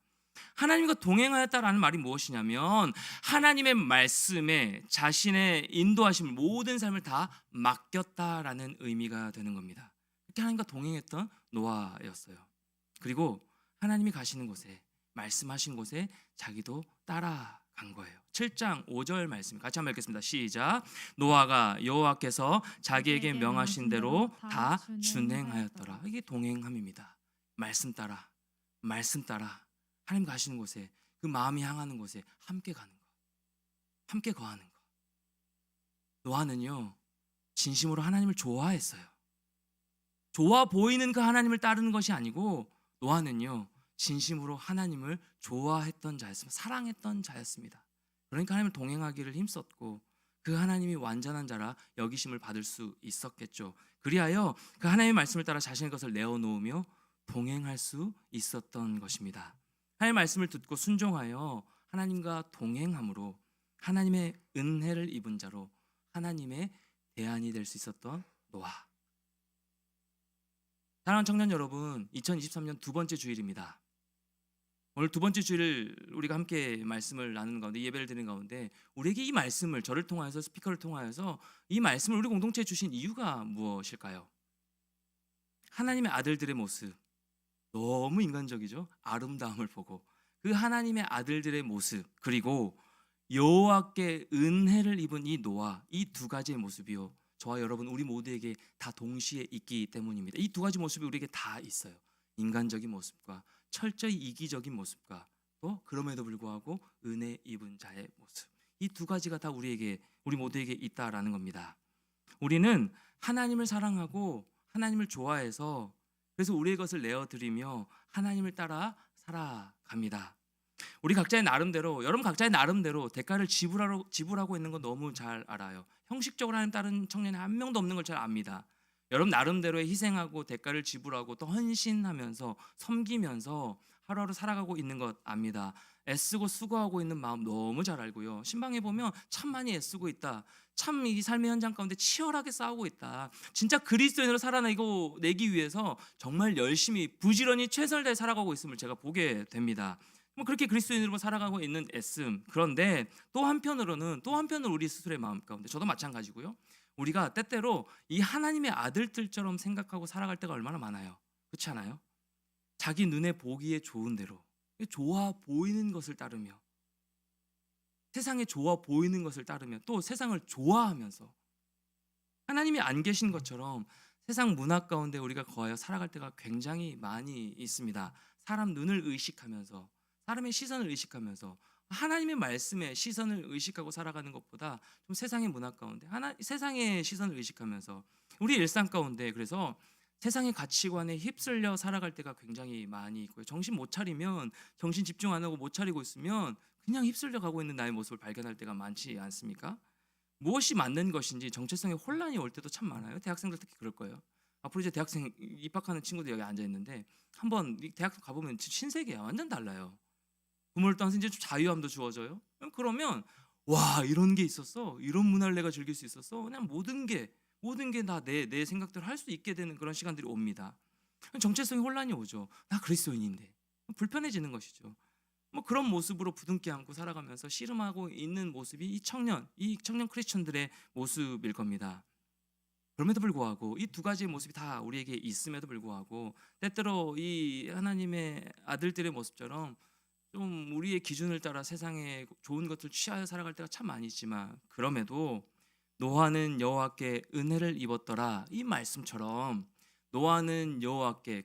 하나님과 동행하였다라는 말이 무엇이냐면 하나님의 말씀에 자신의 인도하심을 모든 삶을 다 맡겼다라는 의미가 되는 겁니다. 이렇게 하나님과 동행했던 노아였어요. 그리고 하나님이 가시는 곳에 말씀하신 곳에 자기도 따라간 거예요. 7장 5절 말씀 같이 한번 읽겠습니다. 시작. 노아가 여호와께서 자기에게 명하신 대로 다 준행하였더라. 이게 동행함입니다. 말씀 따라 하나님 가시는 곳에 그 마음이 향하는 곳에 함께 가는 것, 함께 거하는 것. 노아는요 진심으로 하나님을 좋아했어요. 좋아 보이는 그 하나님을 따르는 것이 아니고 노아는요 진심으로 하나님을 좋아했던 자였습니다. 사랑했던 자였습니다. 그러니까 하나님을 동행하기를 힘썼고 그 하나님이 완전한 자라 여기심을 받을 수 있었겠죠. 그리하여 그 하나님의 말씀을 따라 자신의 것을 내어놓으며 동행할 수 있었던 것입니다. 하나님의 말씀을 듣고 순종하여 하나님과 동행함으로 하나님의 은혜를 입은 자로 하나님의 대안이 될 수 있었던 노아. 사랑하는 청년 여러분, 2023년 두 번째 주일입니다. 오늘 두 번째 주일을 우리가 함께 말씀을 나누는 가운데 예배를 드리는 가운데 우리에게 이 말씀을 저를 통하여서 스피커를 통하여서 이 말씀을 우리 공동체에 주신 이유가 무엇일까요? 하나님의 아들들의 모습, 너무 인간적이죠? 아름다움을 보고 그 하나님의 아들들의 모습, 그리고 여호와께 은혜를 입은 이 노아, 이 두 가지의 모습이요 저와 여러분 우리 모두에게 다 동시에 있기 때문입니다. 이 두 가지 모습이 우리에게 다 있어요. 인간적인 모습과 철저히 이기적인 모습과 또 그럼에도 불구하고 은혜 입은 자의 모습, 이 두 가지가 다 우리 모두에게 있다라는 겁니다. 우리는 하나님을 사랑하고 하나님을 좋아해서 그래서 우리의 것을 내어드리며 하나님을 따라 살아갑니다. 우리 각자의 나름대로, 여러분 각자의 나름대로 대가를 지불하고 있는 거 너무 잘 알아요. 형식적으로 하나님 따른 청년이 한 명도 없는 걸 잘 압니다. 여러분 나름대로의 희생하고 대가를 지불하고 또 헌신하면서 섬기면서 하루하루 살아가고 있는 것 압니다. 애쓰고 수고하고 있는 마음 너무 잘 알고요. 신방에 보면 참 많이 애쓰고 있다. 참 이 삶의 현장 가운데 치열하게 싸우고 있다. 진짜 그리스도인으로 살아내기 위해서 정말 열심히 부지런히 최선을 다해 살아가고 있음을 제가 보게 됩니다. 뭐 그렇게 그리스도인으로 살아가고 있는 애씀. 그런데 또 한편으로 우리 스스로의 마음 가운데 저도 마찬가지고요. 우리가 때때로 이 하나님의 아들들처럼 생각하고 살아갈 때가 얼마나 많아요. 그렇지 않아요? 자기 눈에 보기에 좋은 대로 좋아 보이는 것을 따르며 세상에 좋아 보이는 것을 따르며 또 세상을 좋아하면서 하나님이 안 계신 것처럼 세상 문화 가운데 우리가 거하여 살아갈 때가 굉장히 많이 있습니다. 사람 눈을 의식하면서 사람의 시선을 의식하면서 하나님의 말씀에 시선을 의식하고 살아가는 것보다 좀 세상의 문화 가운데 세상의 시선을 의식하면서 우리 일상 가운데 그래서 세상의 가치관에 휩쓸려 살아갈 때가 굉장히 많이 있고요. 정신 못 차리면 정신 집중 안 하고 못 차리고 있으면 그냥 휩쓸려 가고 있는 나의 모습을 발견할 때가 많지 않습니까? 무엇이 맞는 것인지 정체성에 혼란이 올 때도 참 많아요. 대학생들 특히 그럴 거예요. 앞으로 이제 대학생 입학하는 친구들 여기 앉아 있는데 한번 대학 가보면 신세계야. 완전 달라요. 부모를 떠나서 이제 좀 자유함도 주어져요. 그러면 와 이런 게 있었어. 이런 문화를 내가 즐길 수 있었어. 그냥 모든 게 다 내 생각대로 할 수 있게 되는 그런 시간들이 옵니다. 정체성의 혼란이 오죠. 나 그리스도인인데 불편해지는 것이죠. 뭐 그런 모습으로 부둥켜 안고 살아가면서 씨름하고 있는 모습이 이 청년 크리스천들의 모습일 겁니다. 그럼에도 불구하고 이 두 가지의 모습이 다 우리에게 있음에도 불구하고 때때로 이 하나님의 아들들의 모습처럼 좀 우리의 기준을 따라 세상에 좋은 것을 취하여 살아갈 때가 참 많이 있지만 그럼에도 노아는 여호와께 은혜를 입었더라 이 말씀처럼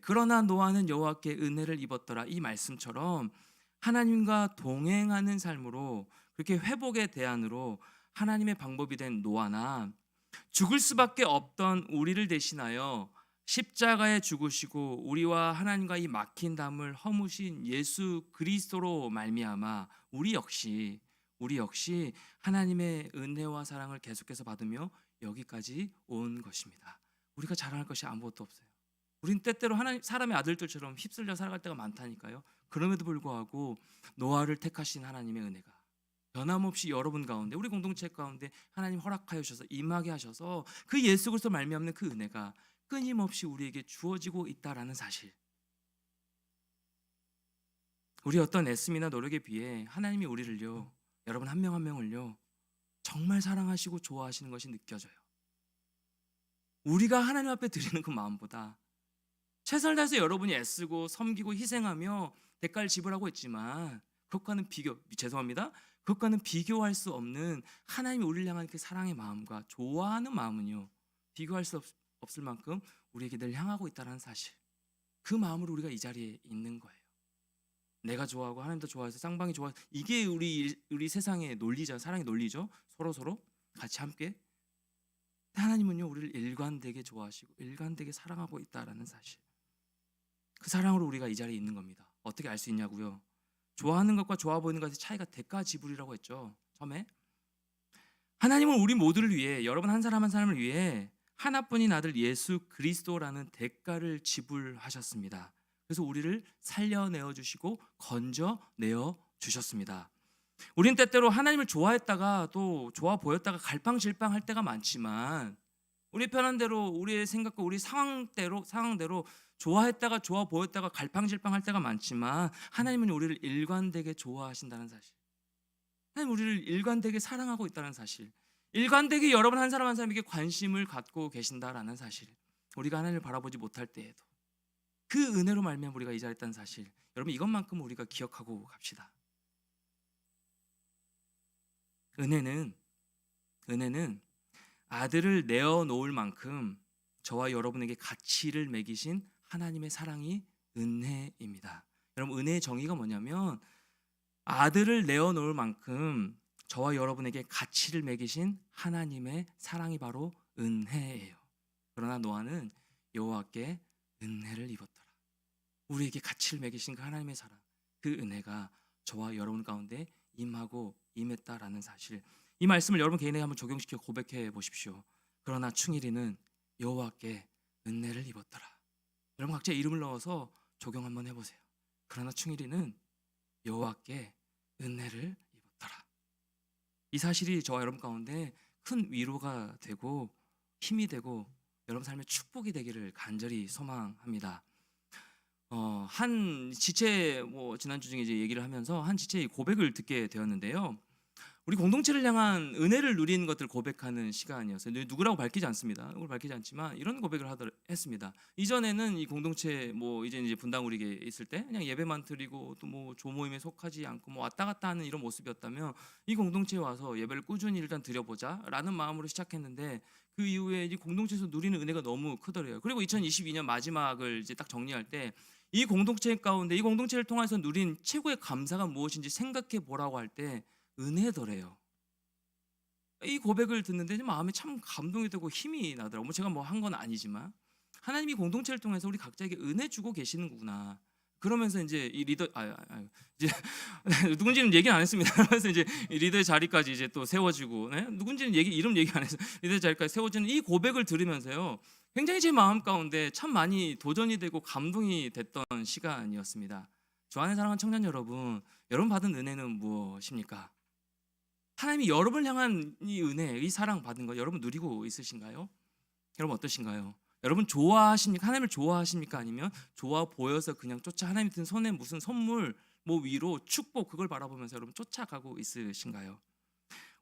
그러나 노아는 여호와께 은혜를 입었더라 이 말씀처럼 하나님과 동행하는 삶으로 그렇게 회복의 대안으로 하나님의 방법이 된 노아나 죽을 수밖에 없던 우리를 대신하여 십자가에 죽으시고 우리와 하나님과 이 막힌 담을 허무신 예수 그리스도로 말미암아 우리 역시 하나님의 은혜와 사랑을 계속해서 받으며 여기까지 온 것입니다. 우리가 자랑할 것이 아무것도 없어요. 우린 때때로 사람의 아들들처럼 휩쓸려 살아갈 때가 많다니까요. 그럼에도 불구하고 노아를 택하신 하나님의 은혜가 변함없이 여러분 가운데 우리 공동체 가운데 하나님 허락하여 주셔서 임하게 하셔서 그 예수 그리스도 말미암는 그 은혜가 끊임없이 우리에게 주어지고 있다라는 사실. 우리 어떤 애씀이나 노력에 비해 하나님이 우리를요 여러분 한 명 한 명을요 정말 사랑하시고 좋아하시는 것이 느껴져요. 우리가 하나님 앞에 드리는 그 마음보다 최선을 다해서 여러분이 애쓰고 섬기고 희생하며 대가를 지불하고 있지만 그것과는 비교할 수 없는 하나님이 우리를 향한 그 사랑의 마음과 좋아하는 마음은요 비교할 수 없을 만큼 우리에게 늘 향하고 있다는 사실. 그 마음으로 우리가 이 자리에 있는 거예요. 내가 좋아하고 하나님도 좋아해서 쌍방이 좋아. 이게 우리 세상의 논리죠. 사랑의 논리죠. 서로 같이 함께. 하나님은요 우리를 일관되게 좋아하시고 일관되게 사랑하고 있다라는 사실. 그 사랑으로 우리가 이 자리에 있는 겁니다. 어떻게 알 수 있냐고요? 좋아하는 것과 좋아 보이는 것의 차이가 대가 지불이라고 했죠. 처음에 하나님은 우리 모두를 위해 여러분 한 사람 한 사람을 위해 하나뿐인 아들 예수 그리스도라는 대가를 지불하셨습니다. 그래서 우리를 살려내어 주시고 건져내어 주셨습니다. 우린 때때로 하나님을 좋아했다가 또 좋아 보였다가 갈팡질팡할 때가 많지만 우리 편한 대로 우리의 생각과 우리 상황대로 좋아했다가 좋아 보였다가 갈팡질팡할 때가 많지만 하나님은 우리를 일관되게 좋아하신다는 사실. 하나님 우리를 일관되게 사랑하고 있다는 사실. 일관되게 여러분 한 사람 한 사람에게 관심을 갖고 계신다라는 사실. 우리가 하나님을 바라보지 못할 때에도 그 은혜로 말미암아 우리가 이 자리에 있다는 사실. 여러분 이것만큼 우리가 기억하고 갑시다. 은혜는 아들을 내어놓을 만큼 저와 여러분에게 가치를 매기신 하나님의 사랑이 은혜입니다. 여러분 은혜의 정의가 뭐냐면 아들을 내어놓을 만큼 저와 여러분에게 가치를 매기신 하나님의 사랑이 바로 은혜예요. 그러나 노아는 여호와께 은혜를 입었더라. 우리에게 가치를 매기신 그 하나님의 사랑, 그 은혜가 저와 여러분 가운데 임했다라는 사실. 이 말씀을 여러분 개인에게 한번 적용시켜 고백해 보십시오. 그러나 충일이는 여호와께 은혜를 입었더라. 여러분 각자 이름을 넣어서 적용 한번 해보세요. 그러나 충일이는 여호와께 은혜를 입었더라. 이 사실이 저와 여러분 가운데 큰 위로가 되고 힘이 되고 여러분 삶의 축복이 되기를 간절히 소망합니다. 한 지체 지난주 중에 이제 얘기를 하면서 한 지체의 고백을 듣게 되었는데요. 우리 공동체를 향한 은혜를 누리는 것들 고백하는 시간이었어요. 누구라고 밝히지 않습니다. 누구를 밝히지 않지만 이런 고백을 했습니다. 이전에는 이 공동체 이제 분당 우리에 있을 때 그냥 예배만 드리고 또 조모임에 속하지 않고 왔다 갔다 하는 이런 모습이었다면 이 공동체에 와서 예배를 꾸준히 일단 드려보자라는 마음으로 시작했는데 그 이후에 이 공동체에서 누리는 은혜가 너무 크더래요. 그리고 2022년 마지막을 이제 딱 정리할 때 이 공동체 가운데 이 공동체를 통해서 누린 최고의 감사가 무엇인지 생각해 보라고 할 때 은혜더래요. 이 고백을 듣는데 마음에 참 감동이 되고 힘이 나더라고요. 제가 한 건 아니지만 하나님이 공동체를 통해서 우리 각자에게 은혜 주고 계시는 거구나. 그러면서 이제 이 리더 이제 누군지는 얘기 안 했습니다. 그래서 이제 이 리더의 자리까지 이제 또 세워지고 누군지는 이름 얘기 안 해서 리더의 자리까지 세워지는 이 고백을 들으면서요. 굉장히 제 마음 가운데 참 많이 도전이 되고 감동이 됐던 시간이었습니다. 주 안에 사랑하는 청년 여러분 받은 은혜는 무엇입니까? 하나님이 여러분을 향한 이 은혜, 이 사랑 받은 거 여러분 누리고 있으신가요? 여러분 어떠신가요? 여러분 좋아하십니까? 하나님을 좋아하십니까? 아니면 좋아 보여서 그냥 하나님 든 손에 무슨 선물, 위로, 축복 그걸 바라보면서 여러분 쫓아가고 있으신가요?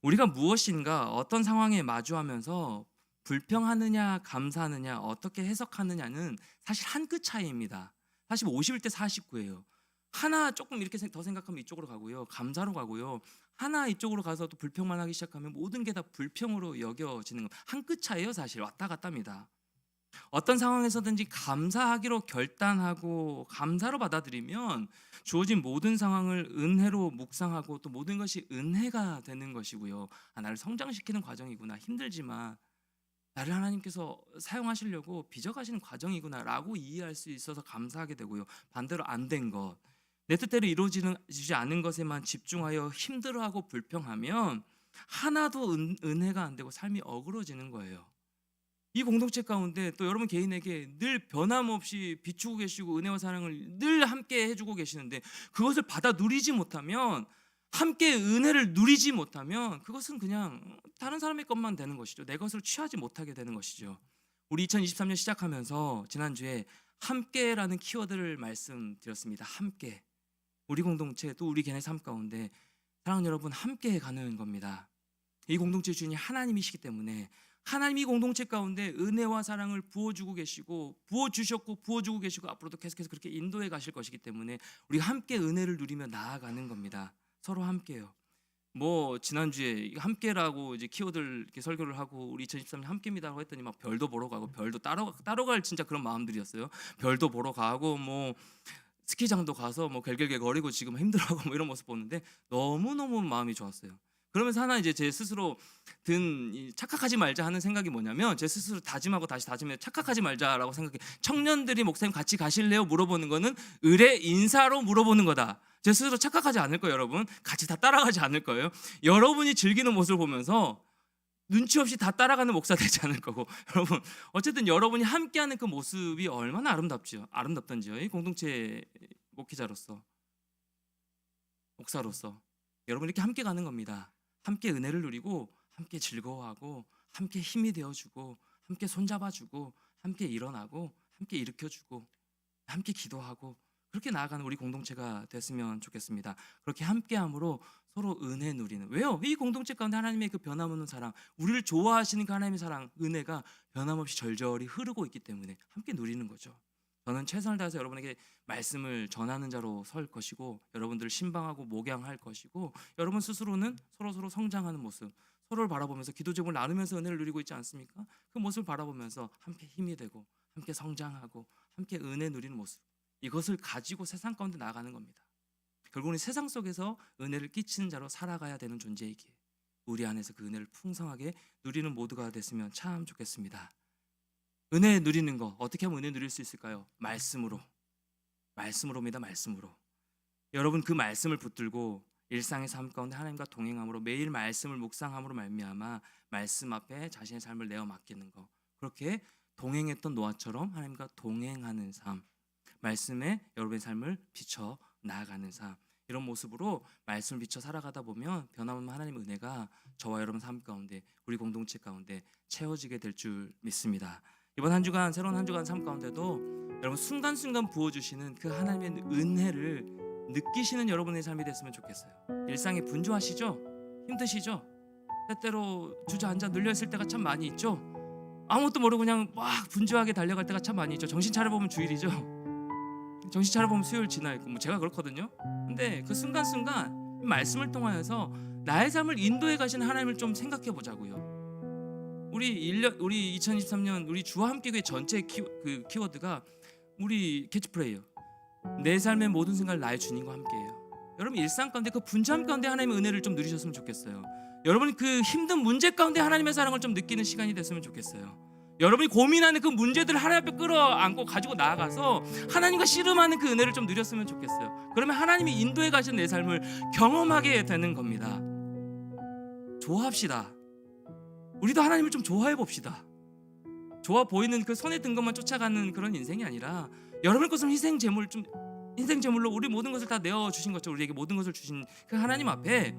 우리가 무엇인가 어떤 상황에 마주하면서 불평하느냐 감사하느냐 어떻게 해석하느냐는 사실 한 끗 차이입니다. 사실 51대 49예요. 하나 조금 이렇게 더 생각하면 이쪽으로 가고요. 감사로 가고요. 하나 이쪽으로 가서 또 불평만 하기 시작하면 모든 게 다 불평으로 여겨지는 거. 한 끗 차이예요. 사실 왔다 갔다입니다. 어떤 상황에서든지 감사하기로 결단하고 감사로 받아들이면 주어진 모든 상황을 은혜로 묵상하고 또 모든 것이 은혜가 되는 것이고요. 나를 성장시키는 과정이구나. 힘들지만 나를 하나님께서 사용하시려고 빚어가시는 과정이구나라고 이해할 수 있어서 감사하게 되고요. 반대로 안 된 것, 내 뜻대로 이루어지지 않은 것에만 집중하여 힘들어하고 불평하면 하나도 은혜가 안 되고 삶이 어그러지는 거예요. 이 공동체 가운데 또 여러분 개인에게 늘 변함없이 비추고 계시고 은혜와 사랑을 늘 함께 해주고 계시는데 그것을 받아 누리지 못하면 함께 은혜를 누리지 못하면 그것은 그냥 다른 사람의 것만 되는 것이죠. 내 것을 취하지 못하게 되는 것이죠. 우리 2023년 시작하면서 지난주에 함께라는 키워드를 말씀드렸습니다. 함께. 우리 공동체 또 우리 개인의 삶 가운데 사랑하는 여러분 함께 가는 겁니다. 이 공동체 주인이 하나님이시기 때문에 하나님이 공동체 가운데 은혜와 사랑을 부어주고 계시고 부어주셨고 부어주고 계시고 앞으로도 계속해서 그렇게 인도해 가실 것이기 때문에 우리가 함께 은혜를 누리며 나아가는 겁니다. 서로 함께요. 지난주에 함께라고 이제 키워드를 이렇게 설교를 하고 우리 2023년 함께입니다라고 했더니 막 별도 보러 가고 별도 따로 갈 진짜 그런 마음들이었어요. 별도 보러 가고 스키장도 가서 갤갤갤 거리고 지금 힘들어하고 이런 모습 보는데 너무너무 마음이 좋았어요. 그러면서 하나 이제 제 스스로 든 착각하지 말자 하는 생각이 뭐냐면 제 스스로 다짐하고 다시 다짐해 착각하지 말자라고 생각해. 청년들이 목사님 같이 가실래요? 물어보는 거는 의뢰 인사로 물어보는 거다. 제 스스로 착각하지 않을 거예요. 여러분 같이 다 따라가지 않을 거예요. 여러분이 즐기는 모습을 보면서 눈치 없이 다 따라가는 목사 되지 않을 거고 여러분 어쨌든 여러분이 함께하는 그 모습이 얼마나 아름답던지요. 이 공동체 목회자로서 목사로서 여러분 이렇게 함께 가는 겁니다. 함께 은혜를 누리고 함께 즐거워하고 함께 힘이 되어주고 함께 손잡아주고 함께 일어나고 함께 일으켜주고 함께 기도하고 그렇게 나아가는 우리 공동체가 됐으면 좋겠습니다. 그렇게 함께함으로 서로 은혜 누리는. 왜요? 이 공동체 가운데 하나님의 그 변함없는 사랑, 우리를 좋아하시는 그 하나님의 사랑, 은혜가 변함없이 절절히 흐르고 있기 때문에 함께 누리는 거죠. 저는 최선을 다해서 여러분에게 말씀을 전하는 자로 설 것이고 여러분들을 신방하고 목양할 것이고 여러분 스스로는 서로 성장하는 모습, 서로를 바라보면서 기도 제목을 나누면서 은혜를 누리고 있지 않습니까? 그 모습을 바라보면서 함께 힘이 되고 함께 성장하고 함께 은혜 누리는 모습, 이것을 가지고 세상 가운데 나아가는 겁니다. 결국은 세상 속에서 은혜를 끼치는 자로 살아가야 되는 존재이기에 우리 안에서 그 은혜를 풍성하게 누리는 모두가 됐으면 참 좋겠습니다. 은혜 누리는 거 어떻게 하면 은혜 누릴 수 있을까요? 말씀으로입니다. 말씀으로. 여러분 그 말씀을 붙들고 일상의 삶 가운데 하나님과 동행함으로 매일 말씀을 묵상함으로 말미암아 말씀 앞에 자신의 삶을 내어 맡기는 거, 그렇게 동행했던 노아처럼 하나님과 동행하는 삶, 말씀에 여러분의 삶을 비춰 나아가는 삶, 이런 모습으로 말씀을 비춰 살아가다 보면 변함없는 하나님의 은혜가 저와 여러분 삶 가운데, 우리 공동체 가운데 채워지게 될 줄 믿습니다. 이번 한 주간, 새로운 한 주간 삶 가운데도 여러분 순간순간 부어주시는 그 하나님의 은혜를 느끼시는 여러분의 삶이 됐으면 좋겠어요. 일상에 분주하시죠? 힘드시죠? 때때로 주저앉아 눌려있을 때가 참 많이 있죠? 아무것도 모르고 그냥 막 분주하게 달려갈 때가 참 많이 있죠. 정신 차려보면 주일이죠. 정신 차려보면 수요일 지나 있고, 제가 그렇거든요. 근데 그 순간순간 말씀을 통하여서 나의 삶을 인도해 가시는 하나님을 좀 생각해 보자고요. 우리 2023년 우리 주와 함께 교회 전체 키워드가 우리 캐치프레이예요. 내 삶의 모든 순간을 나의 주님과 함께해요. 여러분 일상 가운데 그 분주함 가운데 하나님의 은혜를 좀 누리셨으면 좋겠어요. 여러분 그 힘든 문제 가운데 하나님의 사랑을 좀 느끼는 시간이 됐으면 좋겠어요. 여러분이 고민하는 그 문제들을 하나님 앞에 끌어안고 가지고 나아가서 하나님과 씨름하는 그 은혜를 좀 누렸으면 좋겠어요. 그러면 하나님이 인도해 가신 내 삶을 경험하게 되는 겁니다. 좋아합시다. 우리도 하나님을 좀 좋아해 봅시다. 좋아 보이는 그 손에 든 것만 쫓아가는 그런 인생이 아니라 여러분 것은 희생 제물로 우리 모든 것을 다 내어 주신 것처럼 우리에게 모든 것을 주신 그 하나님 앞에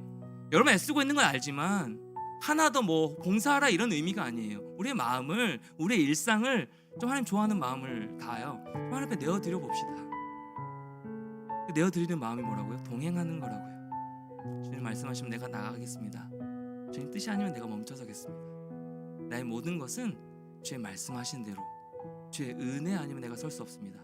여러분 애쓰고 있는 건 알지만 하나 더 뭐 봉사하라 이런 의미가 아니에요. 우리의 마음을, 우리의 일상을 좀 하나님 좋아하는 마음을 다하여 하나님 앞에 내어드려 봅시다. 내어드리는 마음이 뭐라고요? 동행하는 거라고요. 주님 말씀하시면 내가 나가겠습니다. 주님 뜻이 아니면 내가 멈춰서겠습니다. 나의 모든 것은 주의 말씀하신 대로, 주의 은혜 아니면 내가 설 수 없습니다.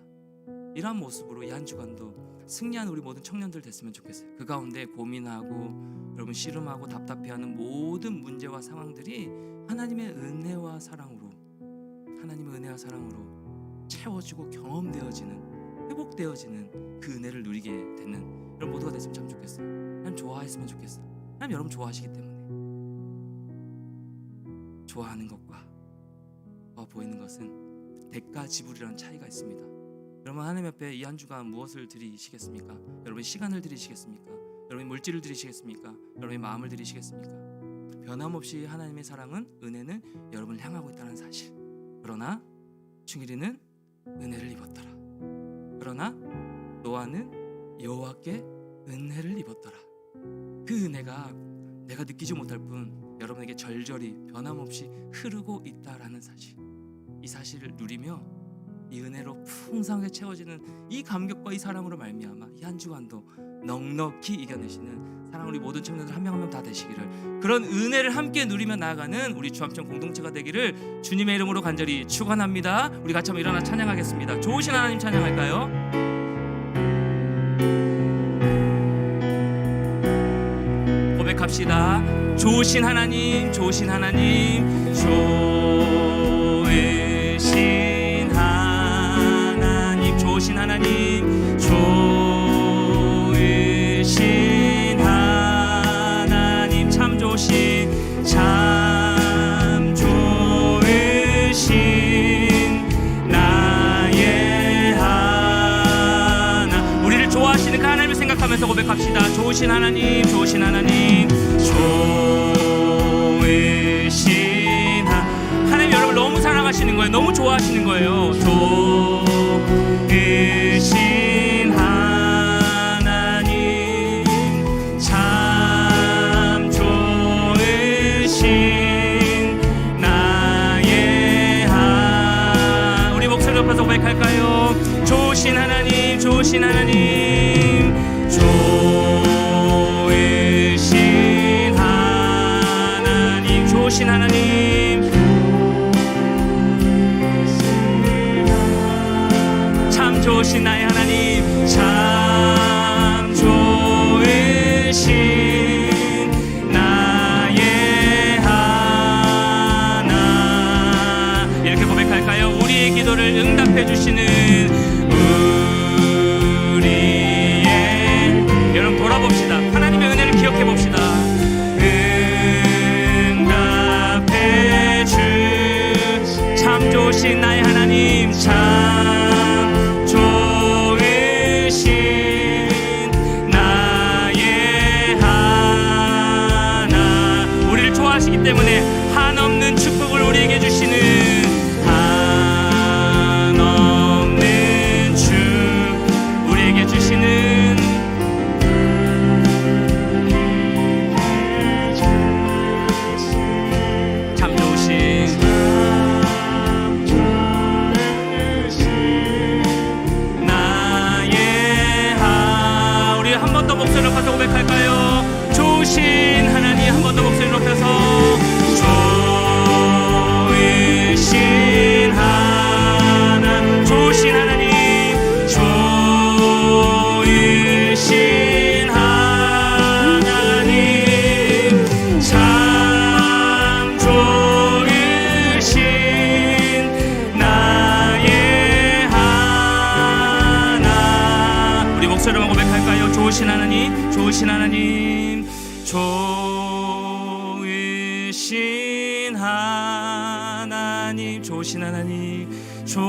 이러한 모습으로 이 한 주간도 승리한 우리 모든 청년들 됐으면 좋겠어요. 그 가운데 고민하고 여러분 씨름하고 답답해하는 모든 문제와 상황들이 하나님의 은혜와 사랑으로 채워지고 경험되어지는, 회복되어지는 그 은혜를 누리게 되는 여러분 모두가 됐으면 참 좋겠어요. 하나님 좋아했으면 좋겠어요. 하나님 여러분 좋아하시기 때문에 좋아하는 것과 보이는 것은 대가 지불이라는 차이가 있습니다. 여러분 하나님 앞에 이 한 주간 무엇을 드리시겠습니까? 여러분 시간을 드리시겠습니까? 여러분 물질을 드리시겠습니까? 여러분의 마음을 드리시겠습니까? 변함없이 하나님의 사랑은, 은혜는 여러분을 향하고 있다는 사실. 그러나 충일이는 은혜를 입었더라. 그러나 노아는 여호와께 은혜를 입었더라. 그 은혜가 내가 느끼지 못할 뿐 여러분에게 절절히 변함없이 흐르고 있다라는 사실. 이 사실을 누리며 이 은혜로 풍성하게 채워지는 이 감격과 이 사랑으로 말미암아 이 한 주간도 넉넉히 이겨내시는 사랑 우리 모든 청년들 한 명 한 명 다 되시기를, 그런 은혜를 함께 누리며 나아가는 우리 주암청 공동체가 되기를 주님의 이름으로 간절히 축원합니다. 우리 같이 한번 일어나 찬양하겠습니다. 좋으신 하나님 찬양할까요? 고백합시다. 좋으신 하나님, 좋으신 하나님, 좋으신 하나님, 좋으신 하나님, 좋으신 하나님, 참 좋으신, 참 좋으신 나의 하나. 우리를 좋아하시는 그 하나님을 생각하면서 고백합시다. 좋으신 하나님, 좋으신 하나님, 좋으신 하나님. 여러분 너무 사랑하시는 거예요. 너무 좋아하시는 거예요. 좋으신 하나님, 참 좋으신 나의 하나님. 우리 목소리 높여서 고백할까요? 좋으신 하나님, 좋으신 하나님, 좋으신 하나님, 좋으신 하나님, 참 좋으신 나의 하나님, 참 좋으신 나의 하나. 이렇게 고백할까요? 우리의 기도를 응답해 주시는 여러분 돌아봅시다. 하나님의 은혜를 기억해 봅시다. 응답해 주 참 좋으신 나의 하나님, 참 좋으신 나의 하나. 우리를 좋아하시기 때문에 한없는 축복을 우리에게 주시는 한없는 축복. 목소리 높여서 고백할까요? 좋으신 하나님, 한 번 더 목소리 높여서 좋으신 하나님, 좋으신 하나님, 좋으신 하나님, 참 좋으신 나의 하나. 우리 목소리로 고백할까요? 좋으신 하나님, 좋으신 하나님, 좋으신 하나님, 좋으신 하나님, 좋으신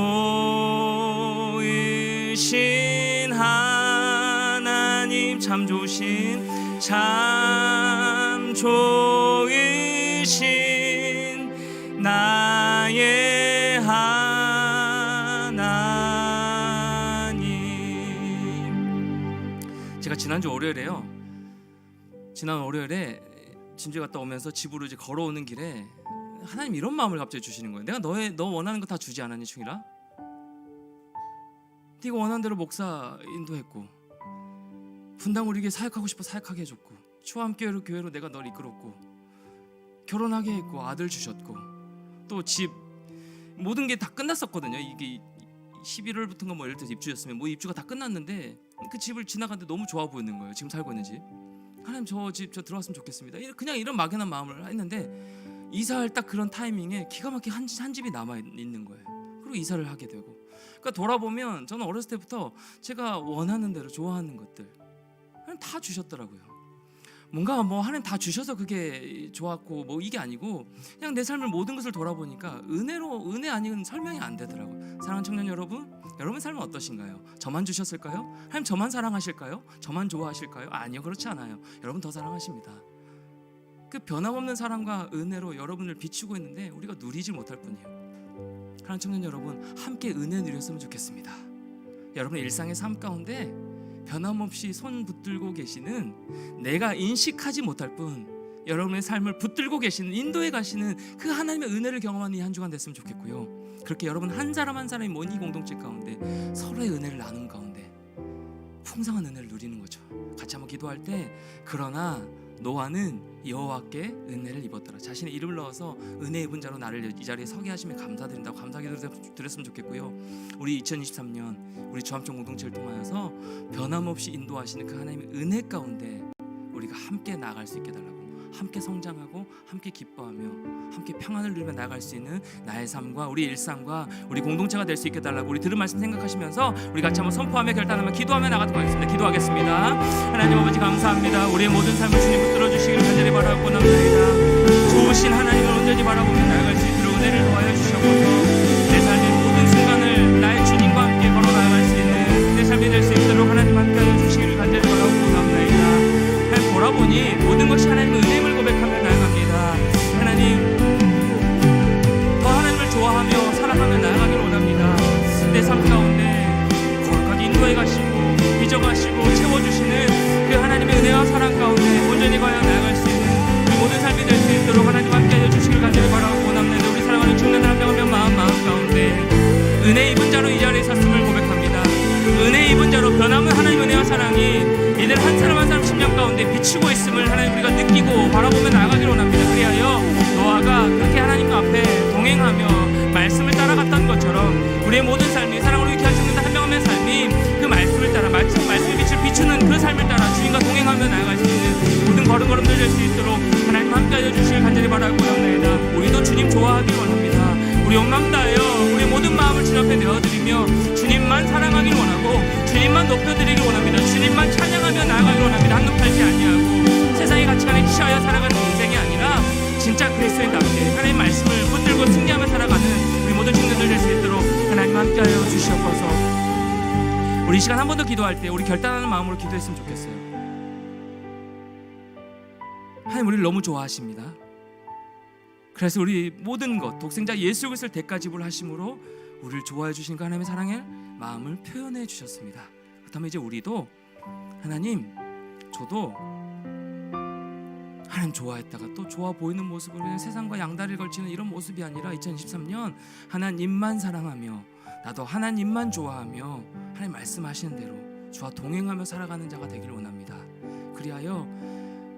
하나님, 참 좋으신, 참 좋으신 나의 하나님. 제가 지난주 월요일에요, 지난 월요일에 진주에 갔다 오면서 집으로 이제 걸어오는 길에 하나님 이런 마음을 갑자기 주시는 거예요. 내가 너 원하는 거 다 주지 않았니, 충일아? 네가 원하는 대로 목사 인도했고, 분당 우리 교회 사역하고 싶어 사역하게 해줬고, 추함교회로 교회로 내가 널 이끌었고, 결혼하게 했고, 아들 주셨고, 또 집 모든 게 다 끝났었거든요. 이게 11월부터인가 뭐 예를 들어서 입주였으면 뭐 입주가 다 끝났는데 그 집을 지나가는데 너무 좋아 보이는 거예요. 지금 살고 있는 집. 하나님 저 집 저 들어왔으면 좋겠습니다. 그냥 이런 막연한 마음을 했는데 이사할 딱 그런 타이밍에 기가 막히게 한 집이 남아 있는 거예요. 그리고 이사를 하게 되고, 그러니까 돌아보면 저는 어렸을 때부터 제가 원하는 대로 좋아하는 것들 하나님 다 주셨더라고요. 뭔가 뭐 하나님 다 주셔서 그게 좋았고 뭐 이게 아니고, 그냥 내 삶을 모든 것을 돌아보니까 은혜 아니면 설명이 안 되더라고요. 사랑하는 청년 여러분, 여러분 삶은 어떠신가요? 저만 주셨을까요? 하나님 저만 사랑하실까요? 저만 좋아하실까요? 아니요, 그렇지 않아요. 여러분 더 사랑하십니다. 그 변함없는 사랑과 은혜로 여러분을 비추고 있는데 우리가 누리지 못할 뿐이에요. 사랑하는 청년 여러분, 함께 은혜 누렸으면 좋겠습니다. 여러분의 일상의 삶 가운데 변함없이 손 붙들고 계시는, 내가 인식하지 못할 뿐 여러분의 삶을 붙들고 계시는, 인도해 가시는 그 하나님의 은혜를 경험하는 이 한 주간 됐으면 좋겠고요. 그렇게 여러분 한 사람 한 사람이 모인 이 공동체 가운데 서로의 은혜를 나눈 가운데 풍성한 은혜를 누리는 거죠. 같이 한번 기도할 때, 그러나 노아는 여호와께 은혜를 입었더라. 자신의 이름을 넣어서 은혜 입은 자로 나를 이 자리에 서게 하시면 감사드린다고 감사기도 드렸으면 좋겠고요. 우리 2023년 우리 주암청 공동체를 통하여서 변함없이 인도하시는 그 하나님의 은혜 가운데 우리가 함께 나아갈 수 있게 달라고, 함께 성장하고 함께 기뻐하며 함께 평안을 누리며 나아갈 수 있는 나의 삶과 우리 일상과 우리 공동체가 될 수 있게 달라고, 우리 들은 말씀 생각하시면서 우리 같이 한번 선포하며 결단하며 기도하며 나가도록 하겠습니다. 기도하겠습니다. 하나님 아버지 감사합니다. 우리의 모든 삶을 주님 붙들어 주시기를 간절히 바라고 나옵니다. 좋으신 하나님을 온전히 바라보며 나아갈 수 있도록 은혜를 더하여 주시옵소서. 내 삶의 모든 순간을 나의 주님과 함께 걸어 나아갈 수 있는 내 삶이 될 수 있도록 하나님 함께하여 주시기를 간절히 바라고 나옵니다. 하나님 돌아보니 모든 것이 하나님의 은혜임을 고백하며 나아갑니다. 하나님 더 하나님을 좋아하며 사랑하며 나아가기를 원합니다. 내 삶 가운데 거룩하게 인도해 가시고 빚어가시고 채워주시는 그 하나님의 은혜와 사랑 가운데 온전히 과연 나아갈 수 있는 우리 모든 삶이 될 수 있도록 하나님 함께하여 주시기를 간절히 바라고 원합니다. 우리 사랑하는 청년 한 명 한 명 마음 가운데 은혜 입은 자로 이 자리에 섰음을 고백합니다. 은혜 입은 자로 변함은 하나님의 은혜와 사랑이 이들 한 사람 한 사람 심령 가운데 비추고 있음을 하나님 우리가 느끼고 바라보며 나아가기를 원합니다. 그리하여 노아가 그렇게 하나님 앞에 동행하며 말씀을 따라갔던 것처럼 우리의 모든 삶이, 사랑으로 이렇게 하시는 한 명 한 명의 삶이 그 말씀을 따라 말씀의 빛을 비추는 그 삶을 따라 주님과 동행하며 나아갈 수 있는 모든 걸음걸음들 될 수 있도록 하나님 함께하여 주시길 간절히 바라고 원합니다. 우리도 주님 좋아하길 원합니다. 우리 온 마음 다하여 우리 모든 마음을 주님 앞에 내어드리며 주님만 사랑하길 원하고 주님만 높여드리길 원합니다. 주님만 찬양하며 나아가길 원합니다. 한눈 팔지 아니하고 세상의 가치관에 취하여 살아가는 인생이 아니라 진짜 그리스도인답게 하나님의 말씀을 붙들고 승리하며 살아가는 우리 모든 청년들 될 수 있도록 하나님 함께하여 주시옵소서. 우리 이 시간 한 번 더 기도할 때 우리 결단하는 마음으로 기도했으면 좋겠어요. 하나님 우리를 너무 좋아하십니다. 그래서 우리 모든 것 독생자 예수 그리스도를 대가지불 하심으로 우리를 좋아해 주신 그 하나님의 사랑의 마음을 표현해 주셨습니다. 그렇다면 이제 우리도 하나님, 저도 하나님 좋아했다가 또 좋아 보이는 모습으로 세상과 양다리를 걸치는 이런 모습이 아니라 2023년 하나님만 사랑하며 나도 하나님만 좋아하며 하나님 말씀하시는 대로 주와 동행하며 살아가는 자가 되길 원합니다. 그리하여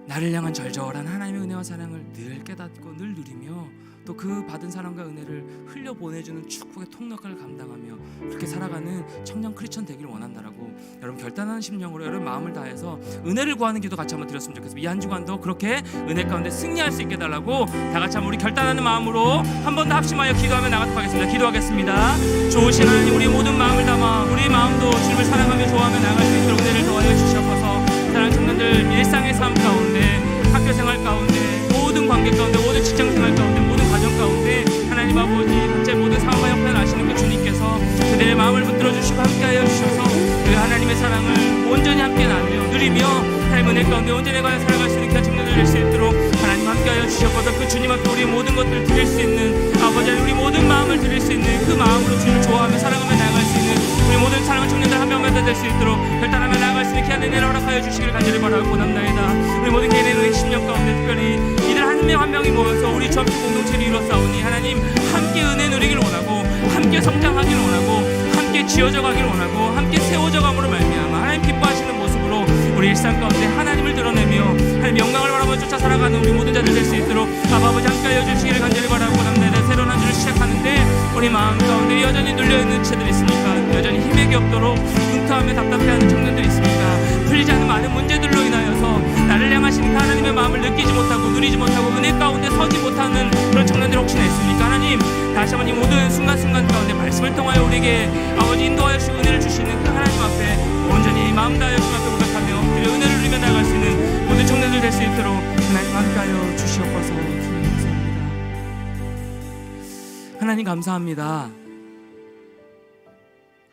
나를 향한 절절한 하나님의 은혜와 사랑을 늘 깨닫고 늘 누리며 또 그 받은 사랑과 은혜를 흘려 보내주는 축복의 통역을 감당하며 그렇게 살아가는 청년 크리스천 되길 원한다라고 여러분 결단하는 심령으로 여러분 마음을 다해서 은혜를 구하는 기도 같이 한번 드렸으면 좋겠습니다. 이 한 주간도 그렇게 은혜 가운데 승리할 수 있게 달라고 다 같이 한번 우리 결단하는 마음으로 한 번 더 합심하여 기도하며 나가도록 하겠습니다. 기도하겠습니다. 좋으신 하나님, 우리 모든 마음을 담아 우리 마음도 주님을 사랑하며 좋아하며 나갈 수 있도록 은혜를 더하여 주시옵소서. 사랑하는 청년들, 일상의 삶 가운데, 학교 생활 가운데, 모든 관계 가운데, 모든 직장 생활 가운데, 모든 가정 가운데 하나님 아버지 현재 모든 상황과 형편을 아시는 그 주님께서 그들의 마음을 붙들어 주시고 함께하여 주셔서 그 하나님의 사랑을 온전히 함께 나누며 누리며 하나님 은혜 가운데 온전히 가여 살아갈 수 있는 귀한 청년들 될 수 있도록 하나님 함께하여 주셔서 그 주님 앞에 우리 모든 것들을 드릴 수 있는 아버지, 우리 모든 마음을 드릴 수 있는 그 마음으로 주님을 좋아하며 사랑하며 나아갈 수 있는 우리 모든 사랑하는 청년들 한 명마다 될 수 있도록 결단하며 나아갈 수 있는 귀한 은혜를 허락하여 주시기를 간절히 바라고 원합나이다. 우리 모든 개인의 은혜 10년 가운데 특별히 이들 한 명 한 명이 모여서 우리 전체 공동체를 이루어 싸우니 하나님 함께 은혜 누리기를 원하고 함께 성장하기를 원하고 함께 지어져 가기를 원하고 함께 세워져 감으로 말미암아 하나님 기뻐하시는 모습으로 우리 일상 가운데 하나님을 드러내며 하나님 영광을 바라보며 쫓아 살아가는 우리 모든 자들 될 수 있도록 아버지 함께하여 주시기를 간절히 바라고 원합니다. 새로운 한 주를 시작하는데 우리 마음 가운데 여전히 눌려있는 채들이 있습니까? 여전히 힘에게 없도록 분투하며 답답해하는 청년들이 있습니까? 풀리지 않는 많은 문제들로 인하여서 나를 향하시는 하나님의 마음을 느끼지 못하고 누리지 못하고 은혜 가운데 서지 못하는 그런 청년들 혹시나 있습니까? 하나님 다시 한번 이 모든 순간순간 가운데 말씀을 통하여 우리에게 아버지 인도하여 주시고 은혜를 주시는 그 하나님 앞에 온전히 마음 다하여 주님 앞에 고백하며 그의 은혜를 누리며 나아갈 수 있는 모든 청년들 될 수 있도록 하나님 함께하여 주시옵소서. 주님 감사합니다. 하나님 감사합니다.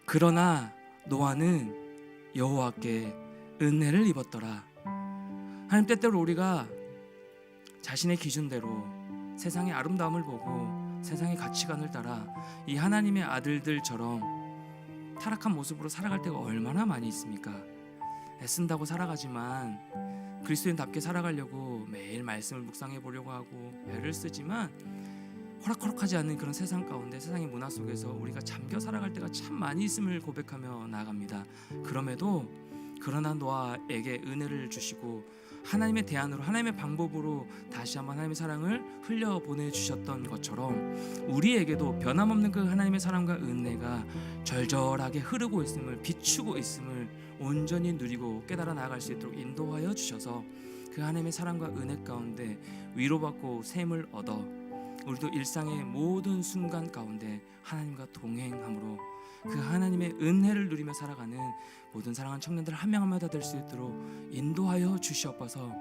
그러나 노아는 여호와께 은혜를 입었더라. 하나님, 때때로 우리가 자신의 기준대로 세상의 아름다움을 보고 세상의 가치관을 따라 이 하나님의 아들들처럼 타락한 모습으로 살아갈 때가 얼마나 많이 있습니까? 애쓴다고 살아가지만 그리스도인답게 살아가려고 매일 말씀을 묵상해 보려고 하고 애를 쓰지만 호락호락하지 않는 그런 세상 가운데 세상의 문화 속에서 우리가 잠겨 살아갈 때가 참 많이 있음을 고백하며 나아갑니다. 그럼에도 그러나 노아에게 은혜를 주시고 하나님의 대안으로 하나님의 방법으로 다시 한번 하나님의 사랑을 흘려 보내주셨던 것처럼 우리에게도 변함없는 그 하나님의 사랑과 은혜가 절절하게 흐르고 있음을, 비추고 있음을 온전히 누리고 깨달아 나아갈 수 있도록 인도하여 주셔서 그 하나님의 사랑과 은혜 가운데 위로받고 샘을 얻어 우리도 일상의 모든 순간 가운데 하나님과 동행함으로 그 하나님의 은혜를 누리며 살아가는 모든 사랑하는 청년들 한 명 한 명 다 될 수 있도록 인도하여 주시옵소서.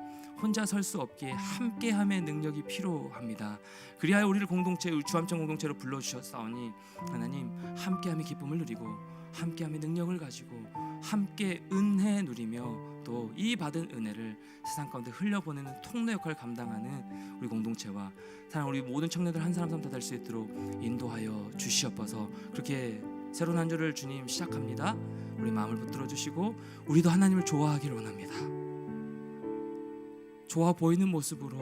혼자 설 수 없기에 함께함의 능력이 필요합니다. 그리하여 우리를 공동체, 주암청 공동체로 불러주셨사오니 하나님 함께함의 기쁨을 누리고 함께함의 능력을 가지고 함께 은혜 누리며 또 이 받은 은혜를 세상 가운데 흘려보내는 통로 역할을 감당하는 우리 공동체와 사랑 우리 모든 청년들 한 사람 다 될 수 있도록 인도하여 주시옵소서. 그렇게 새로운 한 주를 주님 시작합니다. 우리 마음을 붙들어 주시고 우리도 하나님을 좋아하기를 원합니다. 좋아 보이는 모습으로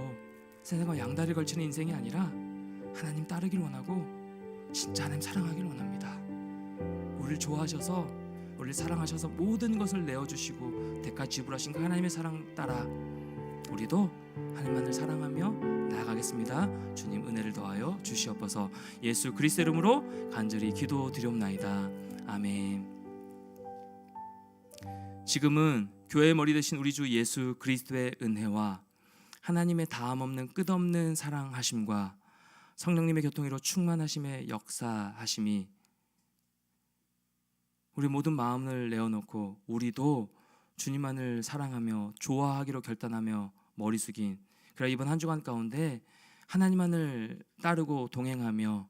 세상과 양다리 걸치는 인생이 아니라 하나님 따르기를 원하고 진짜 하나님 사랑하기를 원합니다. 우리를 좋아하셔서 우리를 사랑하셔서 모든 것을 내어주시고 대가 지불하신 그 하나님의 사랑 따라 우리도 하나님만을 사랑하며 나아가겠습니다. 주님 은혜를 더하여 주시옵소서. 예수 그리스도 이름으로 간절히 기도드리옵나이다. 아멘. 지금은 교회의 머리 되신 우리 주 예수 그리스도의 은혜와 하나님의 다함없는 끝없는 사랑하심과 성령님의 교통으로 충만하심의 역사하심이 우리 모든 마음을 내어놓고 우리도 주님만을 사랑하며 좋아하기로 결단하며 머리 숙인 그래 이번 한 주간 가운데 하나님만을 따르고 동행하며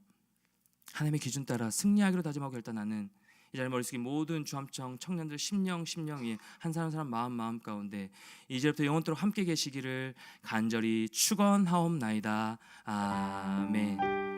하나님의 기준 따라 승리하기로 다짐하고 결단하는 이 자리 머리 숙인 모든 주암청 청년들 심령 위에 한 사람 마음 가운데 이제부터 영원토록 함께 계시기를 간절히 축원하옵나이다. 아멘.